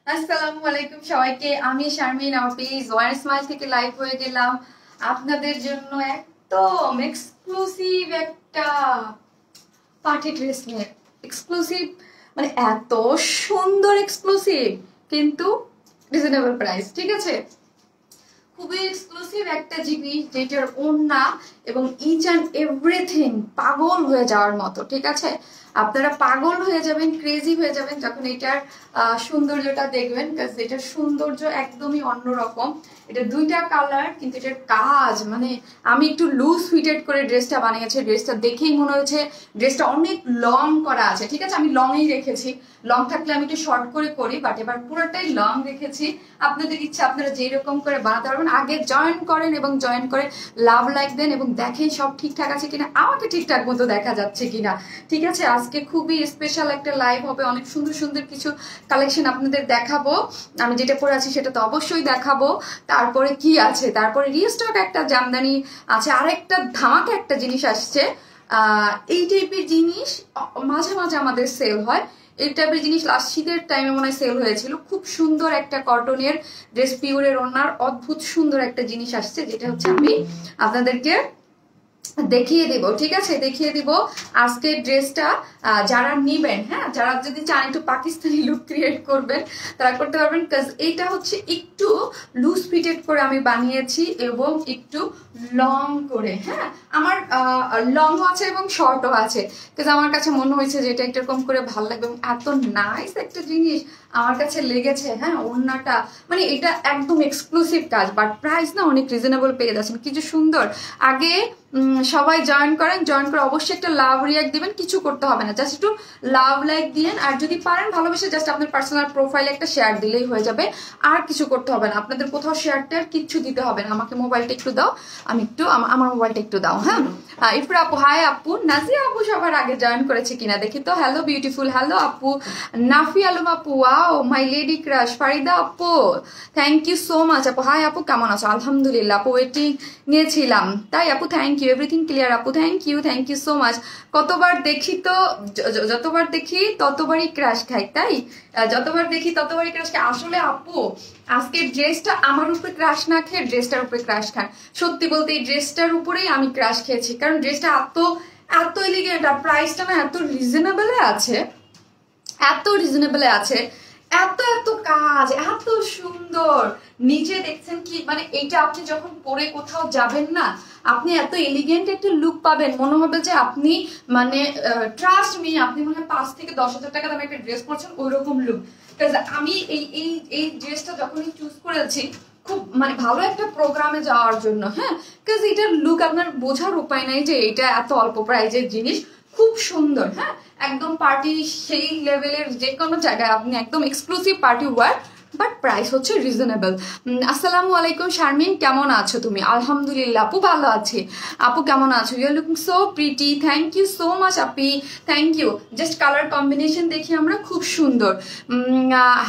আসসালামু আলাইকুম সবাইকে। আমি শারমিন আপি জয়েন স্মাইল থেকে লাইভ হয়ে গেলাম আপনাদের জন্য একদম এক্সক্লুসিভ একটা পার্টি ড্রেস নিয়ে। এক্সক্লুসিভ মানে এত সুন্দর এক্সক্লুসিভ, কিন্তু রিজনেবল প্রাইস। ঠিক আছে, খুবই এক্সক্লুসিভ একটা জিনিস যেটার ওড়না এবং ইচ অ্যান্ড এভরিথিং পাগল হয়ে যাওয়ার মতো। ঠিক আছে, আপনারা পাগল হয়ে যাবেন, ক্রেজি হয়ে যাবেন যখন এটার সৌন্দর্যটা দেখবেন। এটার সৌন্দর্য একদমই অন্যরকম। এটা দুইটা কালার, কিন্তু এটার কাজ মানে আমি একটু লুজ ফিটেড করে ড্রেসটা বানিয়েছি। ড্রেসটা দেখেই মনে হচ্ছে ড্রেসটা অনেক লং করা আছে। ঠিক আছে, আমি লংই রেখেছি। লং থাকলে আমি একটু শর্ট করে করি, বাট এবার পুরোটাই লং রেখেছি। আপনাদের ইচ্ছা, আপনারা যেরকম করে বানাতে পারবেন। আগে জয়েন করেন এবং জয়েন করে লাভ লাইক দেন এবং দেখেন সব ঠিকঠাক আছে কিনা, আমাকে ঠিকঠাক মতো দেখা যাচ্ছে কিনা। ঠিক আছে, আজকে খুবই স্পেশাল একটা লাইভ হবে। অনেক সুন্দর সুন্দর কিছু কালেকশন আপনাদের দেখাবো। আমি যেটা পরে আছি সেটা তো অবশ্যই দেখাবো। তারপরে কি আছে, তারপরে রিস্টক একটা জামদানি আছে, আরেকটা ধামাকা একটা জিনিস আসছে। এই টাইপের জিনিস মাঝে মাঝে আমাদের সেল হয়। এই টাইপের জিনিস লাস্ট শীতের টাইমে মনে হয় সেল হয়েছিল। খুব সুন্দর একটা কটনের ড্রেস, পিওরের ওনার অদ্ভুত সুন্দর একটা জিনিস আসছে, যেটা হচ্ছে আমি আপনাদেরকে দেখিয়ে দিব। ঠিক আছে, দেখিয়ে দিব আজকে ড্রেসটা। যারা নিবেন, হ্যাঁ, যারা যদি চান একটু পাকিস্তানি লুক ক্রিয়েট করবেন তারা করতে পারবেন। কাজ এইটা হচ্ছে একটু লুজ ফিটেড করে আমি বানিয়েছি এবং একটু লং করে। হ্যাঁ, আমার লংও আছে এবং শর্টও আছে। কাজ আমার কাছে মনে হয়েছে যে এটা একরকম করে ভালো লাগবে এবং এত নাইস একটা জিনিস আমার কাছে লেগেছে। হ্যাঁ, ওড়নাটা মানে এটা একদম এক্সক্লুসিভ কাজ, বাট প্রাইস না অনেক রিজনেবল পেয়ে যাচ্ছেন। কিছু সুন্দর। আগে সবাই জয়েন করেন, জয়েন করে অবশ্যই একটা লাভ রিয়াক্ট দিবেন। কিছু করতে হবে না, জাস্ট একটু লাভ লাইক দিয়েন। আর যদি পারেন ভালোবেসে জাস্ট আপনার পার্সোনাল প্রোফাইলে একটা শেয়ার দিলেই হয়ে যাবে। আর কিছু করতে হবে না, আপনাদের কোথাও শেয়ারটা আর কিচ্ছু দিতে হবে না। আমাকে মোবাইলটা একটু দাও, আমি একটু আমার মোবাইলটা একটু দাও। হ্যাঁ, ইফরা আপু, হাই আপু। নাজিয়া আপু সবার আগে জয়েন করেছে কিনা দেখি তো। হ্যালো বিউটিফুল, হ্যালো আপু। নাফি আলম আপু, wow my lady crush. Farida আপু, থ্যাংক ইউ সো মাচ আপু। হাই আপু, কেমন আছো? আলহামদুলিল্লাহ আপু, ওয়েটিং নিয়েছিলাম তাই আপু। থ্যাংক ইউ, এভরিথিং ক্লিয়ার আপু। Thank you so much. কতবার দেখি তো, যতবার দেখি ততবারই ক্রাশ খাই, তাই যতবার দেখি ততবারই ক্রাশ খাই। আসলে আপু আজকে ড্রেসটা আমার উপরে ক্রাশ না খেয়ে ড্রেসটার উপরে ক্রাশ খান। সত্যি বলতে এই ড্রেসটার উপরেই আমি ক্রাশ খেয়েছি, কারণ ড্রেসটা এত এলিগেন্ট আর প্রাইসটা না এত রিজনেবলে আছে, এত রিজনেবলে আছে। এত এত কাজ, এত সুন্দর। নিচে দেখছেন কি, মানে এইটা আপনি যখন পরে কোথাও যাবেন না, আপনি এত এলিগেন্ট একটা লুক পাবেন, মনে হবে যে আপনি মানে ট্রাস্ট মি, আপনি মনে হয় 5 থেকে 10,000 টাকা দামে একটা ড্রেস পরছেন, ওইরকম লুক। আমি এই ড্রেসটা যখনই চুজ করেছি খুব মানে ভালো একটা প্রোগ্রামে যাওয়ার জন্য। হ্যাঁ, কাজ এটার লুক আপনার বোঝার উপায় নাই যে এটা এত অল্প প্রাইজের জিনিস, খুব সুন্দর। হ্যাঁ, একদম পার্টি সেই লেভেলের যে কোনো জায়গায় আপনি একদম exclusive party war, but price হচ্ছে রিজনেবল। আসসালামু আলাইকুম শারমিন, কেমন আছো তুমি? আলহামদুলিল্লাহ আপু, ভালো আছি। আপু কেমন আছো? You are looking so pretty. Thank you so much আপি, thank you. Just colour combination দেখি আমরা, খুব সুন্দর।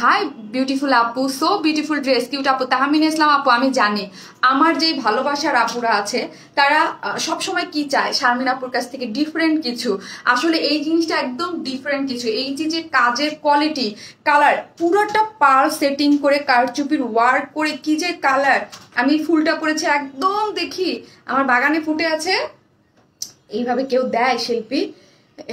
হাই বিউটিফুল আপু, সো বিউটিফুল ড্রেস, কিউট আপু। তাহমিন ইসলাম আপু, আমি জানি আমার যে ভালোবাসার আপুরা আছে তারা সবসময় কি চায়, শারমিন আপুর কাছ থেকে ডিফারেন্ট কিছু। আসলে এই জিনিসটা একদম ডিফারেন্ট কিছু। এই যে কাজের কোয়ালিটি, কালার পুরোটা পার্ল সেটিং করে কারচুপির ওয়ার্ক করে কি যে কালার। আমি ফুলটা পরেছি একদম, দেখি আমার বাগানে ফুটে আছে, এইভাবে কেউ দেয় শিল্পী,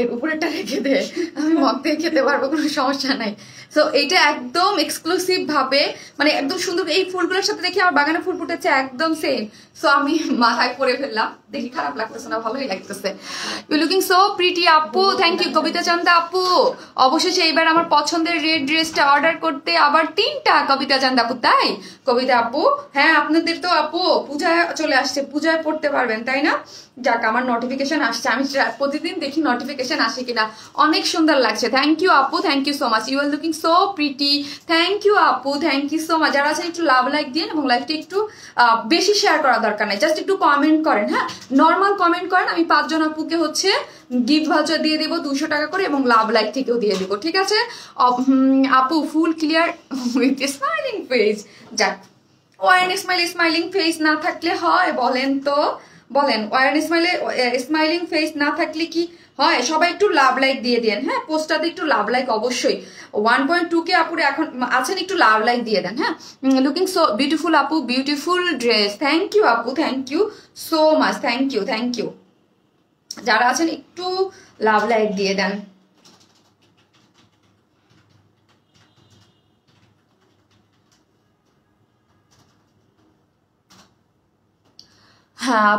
এর উপরেটা রেখে দে, আমি মগ দিয়ে খেতে পারবো, কোনো সমস্যা নাই। সো এইটা একদম এক্সক্লুসিভ ভাবে মানে একদম সুন্দর। এই ফুলগুলোর সাথে দেখি আমার বাগানে ফুল ফুটেছে একদম সেম। সো আমি মাথায় পরে ফেললাম, দেখি খারাপ লাগতেছে না, ভালোই লাগতেছে। ইউ লুকিং সো প্রিটি আপু, থ্যাংক ইউ। কবিতা চান্দা আপু, অবশেষে এইবার আমার পছন্দের রেড ড্রেসটা অর্ডার করতে আবার 3টা। কবিতা চান্দা আপু, তাই কবিতা আপু? হ্যাঁ, আপনাদের তো আপু পূজায় চলে আসছে, পূজায় পড়তে পারবেন তাই না? যাক, আমার নোটিফিকেশন আসছে, আমি প্রতিদিন দেখি নোটিফিকেশন আসে কিনা। অনেক সুন্দর লাগছে, থ্যাংক ইউ আপু, thank you so much. You are looking so pretty, thank you আপু, থ্যাংক ইউ সো মাচ। যারা আছেন একটু লাভ লাইক দিন এবং লাইকটা একটু বেশি শেয়ার করার দরকার নেই, জাস্ট একটু কমেন্ট করেন। হ্যাঁ, নর্মাল কমেন্ট করেন। আমি 5 জন আপুকে হচ্ছে গিফট ভাউচার দিয়ে দেবো 200 টাকা করে এবং লাভ লাইক থেকেও দিয়ে দেবো। ঠিক আছে আপু, ফুল ক্লিয়ার উইথ স্মাইলিং ফেস। যাক, ওয়ান স্মাইলিং ফেস না থাকলে হয় বলেন তো, বলেন ওয়ার স্মাইলে স্মাইলিং ফেস না থাকলে কি হয়? সবাই একটু লাভ লাইক দিয়ে দেন, হ্যাঁ পোস্টটাতে একটু লাভ লাইক অবশ্যই। 1.2K আপুরে এখন আছেন, একটু লাভ লাইক দিয়ে দেন। হ্যাঁ, লুকিং সো বিউটিফুল আপু, বিউটিফুল ড্রেস। থ্যাংক ইউ আপু, thank you so much, thank you thank you. যারা আছেন একটু লাভ লাইক দিয়ে দেন।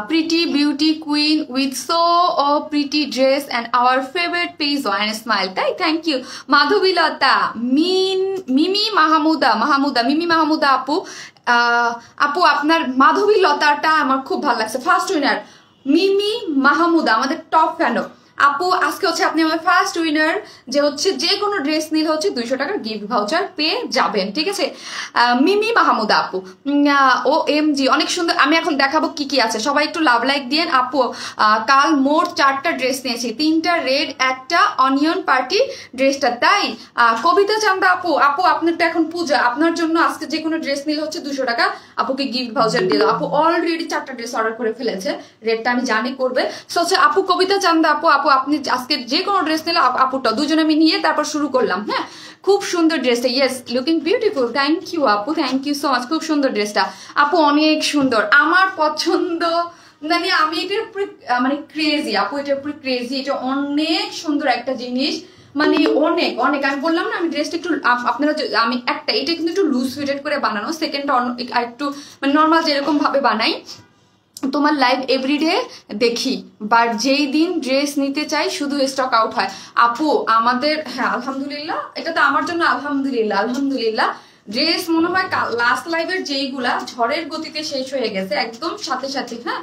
Pretty beauty queen with so pretty dress and our favorite piece and smile. Thank you. Madhubilata, Mimi Mahamuda, Mimi Mahamuda আপু, আপু আপনার মাধবীলতাটা আমার খুব ভালো লাগছে। ফার্স্ট উইনার মিমি মাহমুদা, আমাদের টপ ফ্যান আপু। আজকে হচ্ছে আপনি আমার ফার্স্ট উইনার, যে হচ্ছে যে কোনো ড্রেস নিলে হচ্ছে 200 টাকার গিফট ভাউচার পেয়ে যাবেন, ঠিক আছে? মিমি মাহমুদা আপু, OMG অনেক সুন্দর। আমি এখন দেখাবো কি কি আছে, সবাই একটু লাভ লাইক দিয়েন আপু। কাল মোট 4টা ড্রেস নিয়েছি, 3টা রেড, একটা অনিয়ন পার্টি ড্রেসটা। তাই কবিতা চান্দা আপু, আপু আপনার তো এখন পূজা, আপনার জন্য আজকে যে কোনো ড্রেস নিলে হচ্ছে 200 টাকা আপুকে গিফট ভাউচার দিল। আপু অলরেডি 4টা ড্রেস অর্ডার করে ফেলেছে, রেডটা আমি জানি করবে। সো হচ্ছে আপু কবিতা চান্দা আপু, আপনি আজকে যে কোনো ড্রেস নিলে আপুটা দুজনে আমি নিয়ে তারপর শুরু করলাম। হ্যাঁ, খুব সুন্দর ড্রেসটা, yes looking beautiful. Thank you আপু, থ্যাংক ইউ সো মাচ। খুব সুন্দর ড্রেসটা আপু, অনেক সুন্দর, আমার পছন্দ। মানে আমি এটার উপরে মানে ক্রেজি আপু, এটার উপরে ক্রেজি। এটা অনেক সুন্দর একটা জিনিস, মানে অনেক অনেক। আমি বললাম না আমি ড্রেসটা একটু আপনারা, আমি একটা এটা কিন্তু একটু লুজ ফিটেড করে বানানো, সেকেন্ডটা একটু মানে নর্মাল যেরকম ভাবে বানাই। তোমার লাইভ এভরিডে দেখি, বাট যেই দিন ড্রেস নিতে চাই শুধু স্টক আউট হয় আপু আমাদের। হ্যাঁ আলহামদুলিল্লাহ, এটা তো আমার জন্য আলহামদুলিল্লাহ, আলহামদুলিল্লাহ। ড্রেস মনে হয় লাস্ট লাইভের যেইগুলা ঝড়ের গতিতে শেষ হয়ে গেছে একদম সাথে সাথে। হ্যাঁ,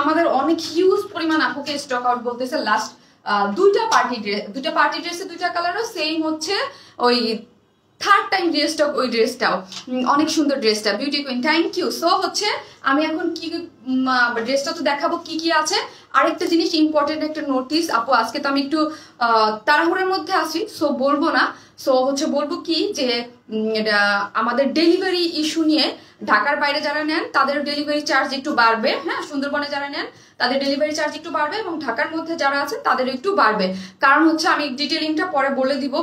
আমাদের অনেক হিউজ পরিমাণ আপুকে স্টক আউট বলতেছে। লাস্ট 2টা পার্টি ড্রেসে 2টা কালারও সেম হচ্ছে, ওই থার্ড টাইম ড্রেসটা, ওই ড্রেসটাও অনেক সুন্দর ড্রেসটা, beauty queen thank you. So হচ্ছে আমি এখন কি ড্রেসটা তো দেখাবো কি কি আছে। আরেকটা জিনিস ইম্পর্টেন্ট একটা নোটিস আপু, আজকে তো আমি একটু তাড়াহুড়োর মধ্যে আছি, সো বলবো না। সো হচ্ছে বলবো কি যে আমাদের ডেলিভারি ইস্যু নিয়ে ঢাকার বাইরে যারা নেন তাদের ডেলিভারি চার্জ একটু বাড়বে। হ্যাঁ, সুন্দরবনে যারা নেন তাদের ডেলিভারি চার্জ একটু বাড়বে, এবং ঢাকার মধ্যে যারা আছেন তাদের একটু বাড়বে। কারণ হচ্ছে আমি ডিটেলিংটা পরে বলে দিব।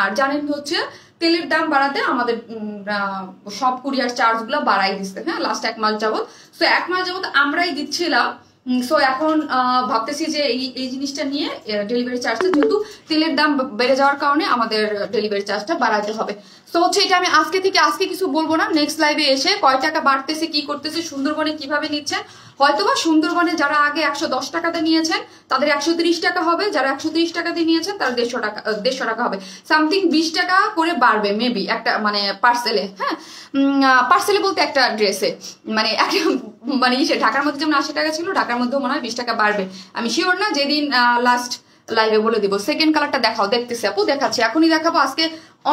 আর জানেন হচ্ছে তেলের দাম বাড়াতে আমাদের সব কুরিয়ার চার্জ গুলো বাড়াই দিচ্ছে। হ্যাঁ, লাস্ট 1 মাস যাবত। সো 1 মাস যাবত আমরাই দিচ্ছিলাম। সো এখন ভাবতেছি যে এই জিনিসটা নিয়ে ডেলিভারি চার্জটা, যেহেতু তেলের দাম বেড়ে যাওয়ার কারণে আমাদের ডেলিভারি চার্জটা বাড়াতে হবে। সো হচ্ছে এটা আমি আজকে কিছু বলবো না, নেক্সট লাইভে এসে কয় টাকা বাড়তেছে কি করতেছে, সুন্দরবনে কিভাবে নিচ্ছেন। হয়তোবা সুন্দরবনে যারা আগে 110 টাকাতে নিয়েছেন তাদের 130 টাকা হবে, যারা 130 টাকা দিয়ে নিয়েছেন তারা 150 টাকা হবে। সামথিং 20 টাকা করে বাড়বে মেবি একটা মানে পার্সেলে। হ্যাঁ, পার্সেলে বলতে একটা ড্রেসে মানে একটা মানে ঢাকার মধ্যে যেমন 80 টাকা ছিল, ঢাকার মধ্যেও মনে হয় 20 টাকা বাড়বে। আমি শিওর না, যেদিন লাস্ট লাইভে বলে দিব। সেকেন্ড কালারটা দেখাও, দেখতেছি আপু, দেখাচ্ছি, এখনই দেখাবো। আজকে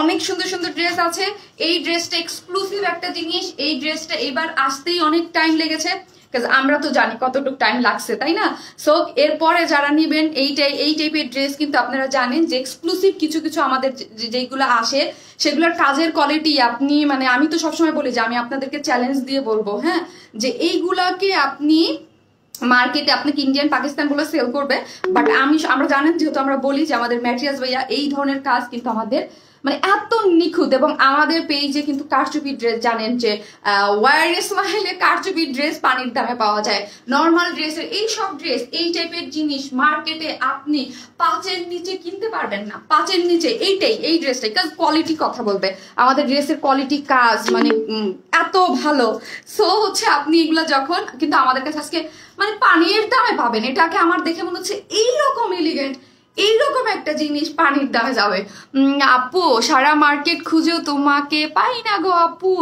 অনেক সুন্দর সুন্দর ড্রেস আছে। এই ড্রেসটা এক্সক্লুসিভ একটা জিনিস, এই ড্রেসটা এবার আসতেই অনেক টাইম লেগেছে, আমরা তো জানি কতটুকু টাইম লাগছে, তাই না? সো এরপরে যারা নিবেন এই টাইপের ড্রেস, কিন্তু আপনারা জানেন যে এক্সক্লুসিভ কিছু কিছু আমাদের যেগুলো আসে সেগুলোর কাজের কোয়ালিটি আপনি মানে আমি তো সবসময় বলি যে আমি আপনাদেরকে চ্যালেঞ্জ দিয়ে বলবো, হ্যাঁ, যে এইগুলাকে আপনি মার্কেটে আপনাকে ইন্ডিয়ান পাকিস্তান বলে সেল করবে, বাট আমরা জানেন যেহেতু আমরা বলি যে আমাদের ম্যাটেরিয়ালস ভাইয়া এই ধরনের কাজ কিন্তু আমাদের মানে এত নিখুঁত। এবং আমাদের পেজে কিন্তু কারচুপি ড্রেস, জানেন যে ওয়ার স্মাইলে কারচুপি ড্রেস পানির দামে পাওয়া যায়। নর্মাল ড্রেসের এই সব ড্রেস, এই টাইপের জিনিস মার্কেটে আপনি 5-এর নিচে কিনতে পারবেন না, 5-এর নিচে। এই ড্রেসটাই কাজ কোয়ালিটি কথা বলবে, আমাদের ড্রেসের কোয়ালিটি কাজ মানে এত ভালো। সো হচ্ছে আপনি এগুলো যখন কিন্তু আমাদের কাছে আজকে মানে পানির দামে পাবেন, এটাকে আমার দেখে মনে হচ্ছে এইরকম এলিগেন্ট, এইরকম একটা জিনিস পানির দামে যাবে। আপু সারা মার্কেট খুঁজেও তোমাকে পাই না গো আপু।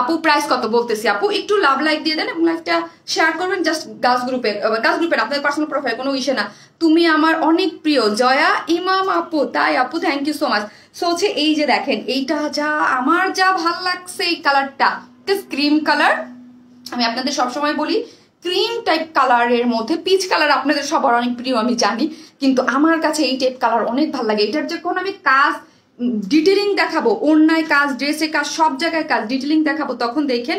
আপু প্রাইস কত বলতেছি আপু, একটু লাভ লাইক দিয়ে দেন এবং লাইভটা শেয়ার করবেন জাস্ট গার্লস গ্রুপের আপনাদের পার্সোনাল প্রোফাইল, কোনো ইস্যু না। তুমি আমার অনেক প্রিয় জয়া ইমাম আপু, তাই আপু thank you so much. So হচ্ছে এই যে দেখেন, এইটা আমার যা ভাল লাগছে এই কালারটা, ক্রিম কালার। আমি আপনাদের সবসময় বলি ক্রিম টাইপ কালারের মধ্যে পিচ কালার আপনাদের সবার অনেক প্রিয় আমি জানি, কিন্তু আমার কাছে এই টাইপ কালার অনেক ভালো লাগে। এটার যখন আমি কাজ ডিটেলিং দেখাবো, ওড়নায় কাজ, ড্রেসে কাজ, সব জায়গায় কাজ, ডিটেলিং দেখাবো, তখন দেখেন।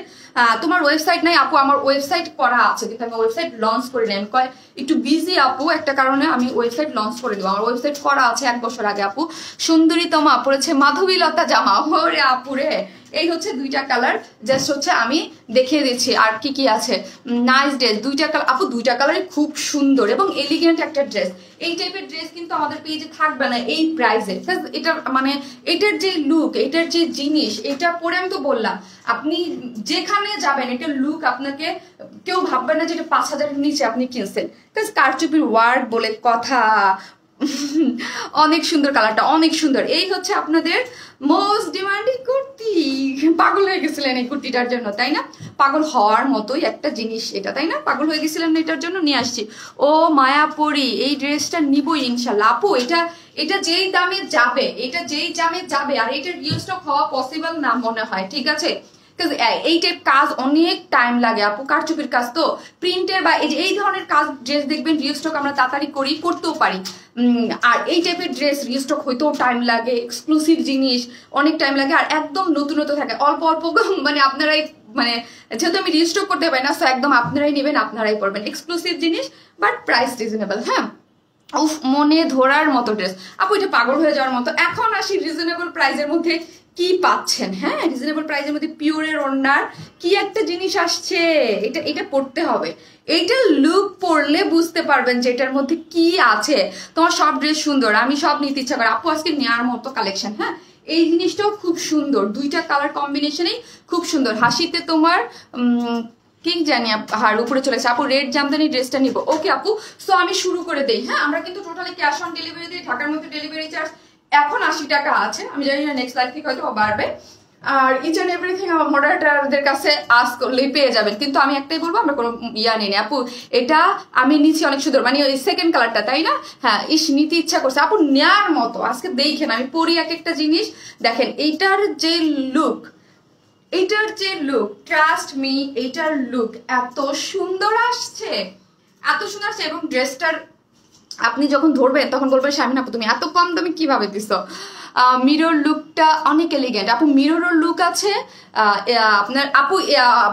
তোমার ওয়েবসাইট নাই আপু? আমার ওয়েবসাইট করা আছে, কিন্তু আমি ওয়েবসাইট লঞ্চ করি নাই। আমি একটু বিজি আপু, একটা কারণে আমি ওয়েবসাইট লঞ্চ করে দেবো। আমার ওয়েবসাইট করা আছে 1 বছর আগে আপু। সুন্দরীতমা পড়েছে মাধবীলতা জামা, ওরে আপুরে। এই হচ্ছে 2টা কালার, জাস্ট হচ্ছে আমি দেখিয়ে দিচ্ছি আর কি কি আছে। নাইস ড্রেস, 2টা কালার আপু, 2টা কালারই খুব সুন্দর এবং এলিগেন্ট একটা ড্রেস। এই টাইপের ড্রেস কিন্তু আমাদের পেজে থাকবে না এই প্রাইসে। এটা মানে এটার যে লুক, এটার যে জিনিস, এটা পরে আমি তো বললাম আপনি যেখানে যাবেন এটার লুক আপনাকে কেউ ভাববেন না যে এটা 5,000-এর নিচে আপনি কিনছেন। কারচুপির ওয়ার্ড বলে কথা। অনেক সুন্দর কালারটা, অনেক সুন্দর। এই হচ্ছে আপনাদের মোস্ট ডিমান্ডিং কুর্তি। পাগল হয়ে গেছিলেন এই কুর্তিটার জন্য, তাই না? পাগল হওয়ার মতোই একটা জিনিস এটা, তাই না? পাগল হয়ে গেছিলেন এটার জন্য, নিয়ে আসছি। ও মায়াপরি, এই ড্রেসটা নিবই ইনশাল্লাহ আপু। এটা যেই দামে যাবে, এটা যেই দামে যাবে, আর এটার রিস্টক হওয়া পসিবল না মনে হয়, ঠিক আছে? এই টাইপ কাজ অনেক টাইম লাগে আপু, কারচুপির কাজ তো, প্রিন্টের বা এই ধরনের কাজ ড্রেস দেখবেন রিস্টক আমরা তাড়াতাড়ি করতেও পারি। আর এই টাইপের ড্রেস রিস্টক হইতেও টাইম লাগে, এক্সক্লুসিভ জিনিস অনেক টাইম লাগে, আর একদম নতুন থাকে, অল্প অল্প মানে আপনারাই মানে যেহেতু আমি রিস্টক করতে পারি না, সো একদম আপনারাই নেবেন, আপনারাই পড়বেন, এক্সক্লুসিভ জিনিস বাট প্রাইস রিজনেবল। হ্যাঁ, উফ, মনে ধরার মতো ড্রেস আপু, এটা পাগল হয়ে যাওয়ার মতো। এখন আসি রিজনেবল প্রাইসের মধ্যে কি পাচ্ছেন। হ্যাঁ, রিজনেবল প্রাইসের মধ্যে পিওরের ওড়নার কি একটা জিনিস আসছে, এটা পড়তে হবে। এইটা লুক পড়লে বুঝতে পারবেন যে এটার মধ্যে কি আছে। তোমার সব ড্রেস সুন্দর, আমি সব নিতে ইচ্ছা করে আপু, আজকে নেওয়ার মতো কালেকশন। হ্যাঁ, এই জিনিসটাও খুব সুন্দর, 2টা কালার কম্বিনেশনেই খুব সুন্দর। হাসিতে তোমার কি জানি আর উপরে চলেছে আপু, রেড জামদানি ড্রেসটা নিব। ওকে আপু, সো আমি শুরু করে দেই। হ্যাঁ, আমরা কিন্তু টোটালি ক্যাশ অন ডেলিভারি দিই। ঢাকার মধ্যে ডেলিভারি চার্জ এখন 80 টাকা আছে, আমি জানি না নেক্সট লাইফ থেকে হয়তো বাড়বে। আর ইচ অ্যান্ড এভরিথিং আমার মডারেটরদের কাছে আস্ক করলেই পেয়ে যাবেন। কিন্তু আমি একটাই বলবো, আমরা কোনো নেই আপু। এটা আমি নিচ্ছি অনেক সুন্দর, মানে ওই সেকেন্ড কালারটা, তাই না? হ্যাঁ, নিতে ইচ্ছা করছে আপু, নেয়ার মতো। আজকে দেখেন আমি পরি এক একটা জিনিস, দেখেন এইটার যে লুক, ট্রাস্ট মি, এইটার লুক এত সুন্দর আসছে, এত সুন্দর আসছে। এবং ড্রেসটার আপনি যখন ধরবেন তখন বলবেন শারমিন আপু তুমি এত কম দামে কিভাবে দিছো। মিরর লুকটা অনেক এলিগেন্ট আপু, মিররও লুক আছে আপনার আপু।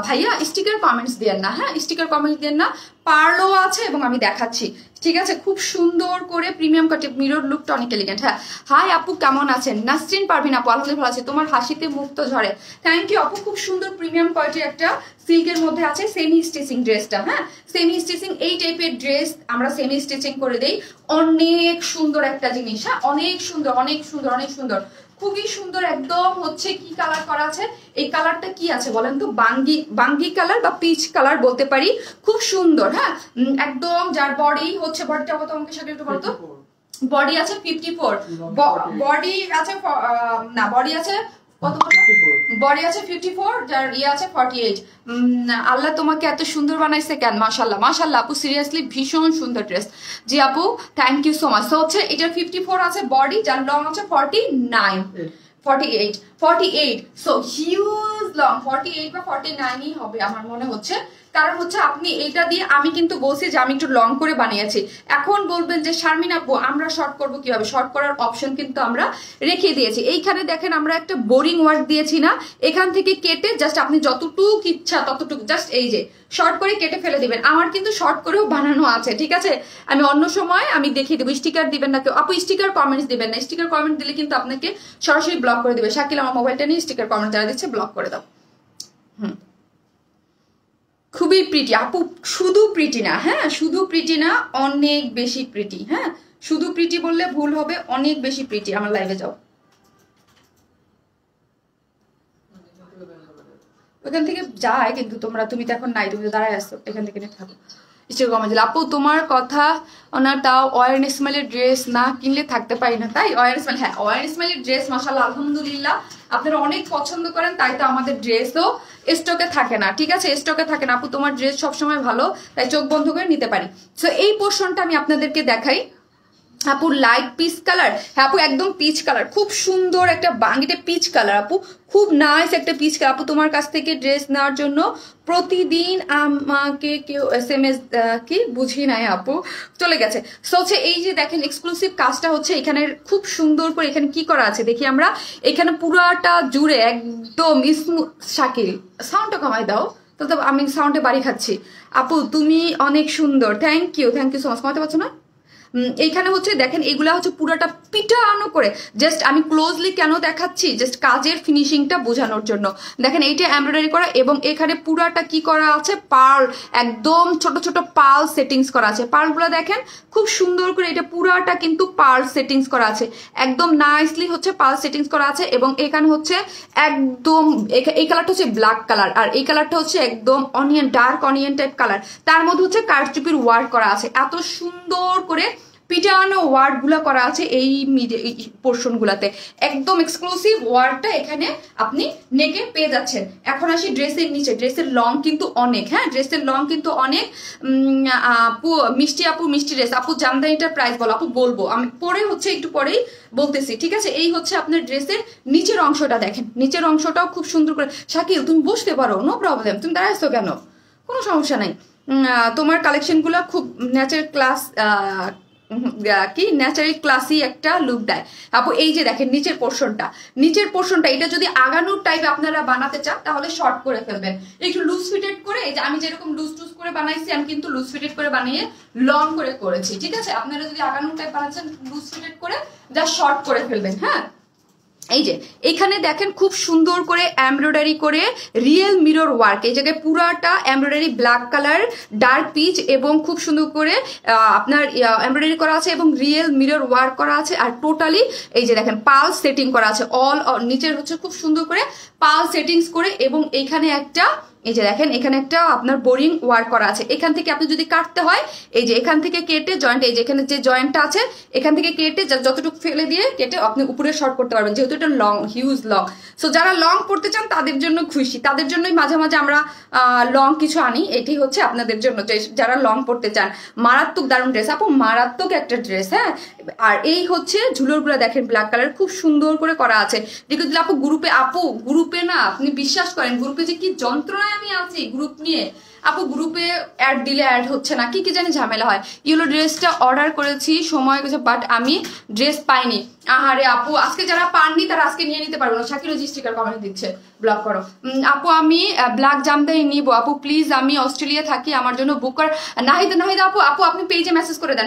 ভাইয়া স্টিকার কমেন্টস দেন না, হ্যাঁ স্টিকার কমেন্টস দেন না। পার্লও আছে এবং আমি দেখাচ্ছি, ঠিক আছে? খুব সুন্দর করে প্রিমিয়াম কাটে, মিরর লুকটা অনেক এলিগেন্ট। হ্যাঁ, হাই আপু কেমন আছেন? নাসরিন পারভিন আপু, আলহামদুলিল্লাহ ভালো আছে। তোমার হাসিতে মুক্ত ঝরে, থ্যাংক ইউ আপু। খুব সুন্দর প্রিমিয়াম কোয়ালিটির একটা সিল্কের মধ্যে আছে, সেমি স্টিচিং ড্রেসটা। হ্যাঁ, সেমি স্টিচিং, এই টাইপের ড্রেস আমরা সেমি স্টিচিং করে দেই। অনেক সুন্দর একটা জিনিস, হ্যাঁ অনেক সুন্দর, অনেক সুন্দর, অনেক সুন্দর, খুবই সুন্দর। একদম হচ্ছে কি কালার করা আছে, এই কালারটা কি আছে বলেন তো? বাঙ্গি কালার বা পিচ কালার বলতে পারি, খুব সুন্দর। হ্যাঁ, একদম যার বডি হচ্ছে, বডিটা কত আমাকে সাথে একটু বলতো। বডি আছে 54, বডি আছে না, বডি আছে কত, বডি আছে 54, যার আছে 48। আল্লাহ তোমাকে এত সুন্দর বানাইছে কেন? মাশাল্লাহ, মাশাল্লাহ আপু, সিরিয়াসলি ভীষণ সুন্দর ড্রেস। জি আপু, থ্যাংক ইউ সো মাচ। তো হচ্ছে এটার 54 আছে বডি, যার লং আছে 48, সো হিউজ লং, 48 বা 49ই হবে আমার মনে হচ্ছে। কারণ হচ্ছে আপনি এটা দিয়ে, আমি কিন্তু বলছি যে আমি একটু লং করে বানিয়েছি। এখন বলবেন যে শারমিন আপু আমরা শর্ট করবো কিভাবে? শর্ট করার অপশন কিন্তু আমরা রেখে দিয়েছি। এইখানে দেখেন আমরা একটা বোরিং ওয়ার্ক দিয়েছি না, এখান থেকে কেটে জাস্ট আপনি যতটুকু ইচ্ছা ততটুকু জাস্ট এই যে শর্ট করে কেটে ফেলে দিবেন। আমার কিন্তু শর্ট করেও বানানো আছে, ঠিক আছে? আমি অন্য সময় আমি দেখিয়ে দেবো। স্টিকার দিবেন না কেউ আপু, স্টিকার কমেন্টস দিবেন না। স্টিকার কমেন্ট দিলে কিন্তু আপনাকে সরাসরি ব্লক করে দিবে। শাকিল আমার মোবাইলটা নিয়ে স্টিকার কমেন্ট যারা দিচ্ছে ব্লক করে দাও। খুবই প্রিটি আপু, শুধু প্রিটি না, হ্যাঁ শুধু প্রিটি না, অনেক বেশি প্রিটি। হ্যাঁ, শুধু প্রিটি বললে ভুল হবে, অনেক বেশি প্রিটি। আমার লাইভে যাও, ওখান থেকে যায়, কিন্তু তুমি তো এখন নাই, তুমি তো দাঁড়ায় আসছো, এখান থেকে থাকো। আপু তোমার কথা ওনার, তাও ওয়ার স্মাইলের ড্রেস না কিনলে থাকতে পারি না, তাই ওয়ার স্মাইল। হ্যাঁ, ওয়ার স্মাইলের ড্রেস মাশাআল্লাহ আলহামদুলিল্লাহ আপনারা অনেক পছন্দ করেন, তাই তো আমাদের ড্রেসও স্টকে থাকে না, ঠিক আছে? স্টকে থাকে না আপু, তোমার ড্রেস সবসময় ভালো, তাই চোখ বন্ধ করে নিতে পারি। সো এই পোর্শনটা আমি আপনাদেরকে দেখাই। আপু লাইট পিচ কালার, হ্যাঁ আপু একদম পিচ কালার, খুব সুন্দর একটা বাঙ্গিটা পিচ কালার আপু, খুব নাইস একটা পিচ কালার। আপু তোমার কাছ থেকে ড্রেস নেওয়ার জন্য প্রতিদিন আমাকে কেউ SMS কি বুঝি নাই আপু, চলে গেছে। সো হচ্ছে এই যে দেখেন এক্সক্লুসিভ কাজটা হচ্ছে এখানে খুব সুন্দর করে, এখানে কি করা আছে দেখি আমরা, এখানে পুরাটা জুড়ে একদম স্মুথ। শাকিল সাউন্ডটা কমাই দাও তো, আমি সাউন্ডে বাড়ি খাচ্ছি। আপু তুমি অনেক সুন্দর, থ্যাংক ইউ সো মাচ। কমাতে পারছো না? এইখানে হচ্ছে দেখেন এগুলা হচ্ছে পুরাটা পিটানো করে, জাস্ট আমি ক্লোজলি কেন দেখাচ্ছি, জাস্ট কাজের ফিনিশিংটা বোঝানোর জন্য। দেখেন এইটা এমব্রয়ডারি করা এবং এখানে পুরাটা কি করা আছে, পার্ল, একদম ছোট ছোট পার্ল সেটিংস করা আছে। পার্লগুলো দেখেন খুব সুন্দর করে, এটা পুরাটা কিন্তু পার্ল সেটিংস করা আছে, একদম নাইসলি হচ্ছে পার্ল সেটিংস করা আছে। এবং এখানে হচ্ছে একদম এই কালারটা হচ্ছে ব্ল্যাক কালার, আর এই কালারটা হচ্ছে একদম onion, dark onion type colour, তার মধ্যে হচ্ছে কারচুপির ওয়ার্ক করা আছে, এত সুন্দর করে পিটানো ওয়ার্ড গুলা করা আছে এই পোর্শন গুলাতে, একদম এক্সক্লুসিভ ওয়ার্ডটা এখানে আপনি নেকে পেয়ে যাচ্ছেন। এখন আসি ড্রেসের নিচে, ড্রেসের লং কিন্তু অনেক, হ্যাঁ ড্রেসের লং কিন্তু অনেক। আপু মিষ্টি, আপু মিষ্টি ড্রেস, আপু জামদানিটার প্রাইস বলো। আপু বলবো, আমি পরে হচ্ছে একটু পরেই বলতেছি, ঠিক আছে। এই হচ্ছে আপনার ড্রেসের নিচের অংশটা, দেখেন নিচের অংশটাও খুব সুন্দর করে। শাকিল তুমি বসতে পারো, নো প্রবলেম, তুমি দাঁড়াইছো কেন, কোনো সমস্যা নাই। তোমার কালেকশনগুলো খুব ন্যাচারাল ক্লাস, কি ন্যাচারাল ক্লাসি একটা লুক দেয় আপু। এই যে দেখেন নিচের পোর্শনটা এটা যদি আগানোর টাইপ আপনারা বানাতে চান তাহলে শর্ট করে ফেলবেন, একটু লুজ ফিটেড করে। এই যে আমি যেরকম লুজ করে বানাইছি, আমি কিন্তু লুজ ফিটেড করে বানিয়ে লং করে করেছি, ঠিক আছে। আপনারা যদি আগানোর টাইপ বানাচ্ছেন লুজ ফিটেড করে যা শর্ট করে ফেলবেন, হ্যাঁ। এই যে এখানে দেখেন খুব সুন্দর করে এমব্রয়ডারি করে রিয়েল মিরর ওয়ার্ক, এই জায়গায় পুরাটা embroidery black colour dark peach এবং খুব সুন্দর করে আপনার এমব্রয়ডারি করা আছে এবং রিয়েল মিরর ওয়ার্ক করা আছে। আর টোটালি এই যে দেখেন পালস সেটিং করা আছে, অল নিচের হচ্ছে খুব সুন্দর করে পাল সেটিংস করে। এবং এইখানে একটা এই যে দেখেন এখানে একটা আপনার বোরিং ওয়ার্ক করা আছে। এখান থেকে আপনি যদি কাটতে হয়, এই যে এখান থেকে কেটে জয়েন্ট, এই যে এখানে যে জয়েন্টটা আছে এখান থেকে কেটে যতটুকু ফেলে দিয়ে কেটে আপনি উপরে শর্ট করতে পারবেন, যেহেতু এটা লং, হিউজ লং। সো যারা লং পড়তে চান তাদের জন্য খুশি, তাদের জন্যই মাঝে মাঝে আমরা লং কিছু আনি, এটি হচ্ছে আপনাদের জন্য যারা লং পড়তে চান। মারাত্মক দারুণ ড্রেস আপু, মারাত্মক একটা ড্রেস, হ্যাঁ। আর এই হচ্ছে ঝুলোরগুলো দেখেন ব্ল্যাক কালার, খুব সুন্দর করে করা আছে। দেখুন আপু গ্রুপে না, আপনি বিশ্বাস করেন গ্রুপে যে কি যন্ত্রণায় আমি আছি গ্রুপ নিয়ে। আপু গ্রুপে অ্যাড দিলে অ্যাড হচ্ছে না, কি জানি ঝামেলা হয়। ইয়েলো ড্রেসটা অর্ডার করেছি, সময় গেছে বাট আমি ড্রেস পাইনি। আহারে আপু, আজকে যারা পাননি তারা আজকে নিয়ে নিতে পারবো না। শাকিল স্টিকার কমেন্ট দিচ্ছে, ব্লক করো। আপু আমি ব্ল্যাক জামদানি নিব আপু প্লিজ, আমি অস্ট্রেলিয়া থাকি, আমার জন্য বুক কর। নাহিদা আপু আপনি পেজে মেসেজ করে দেন,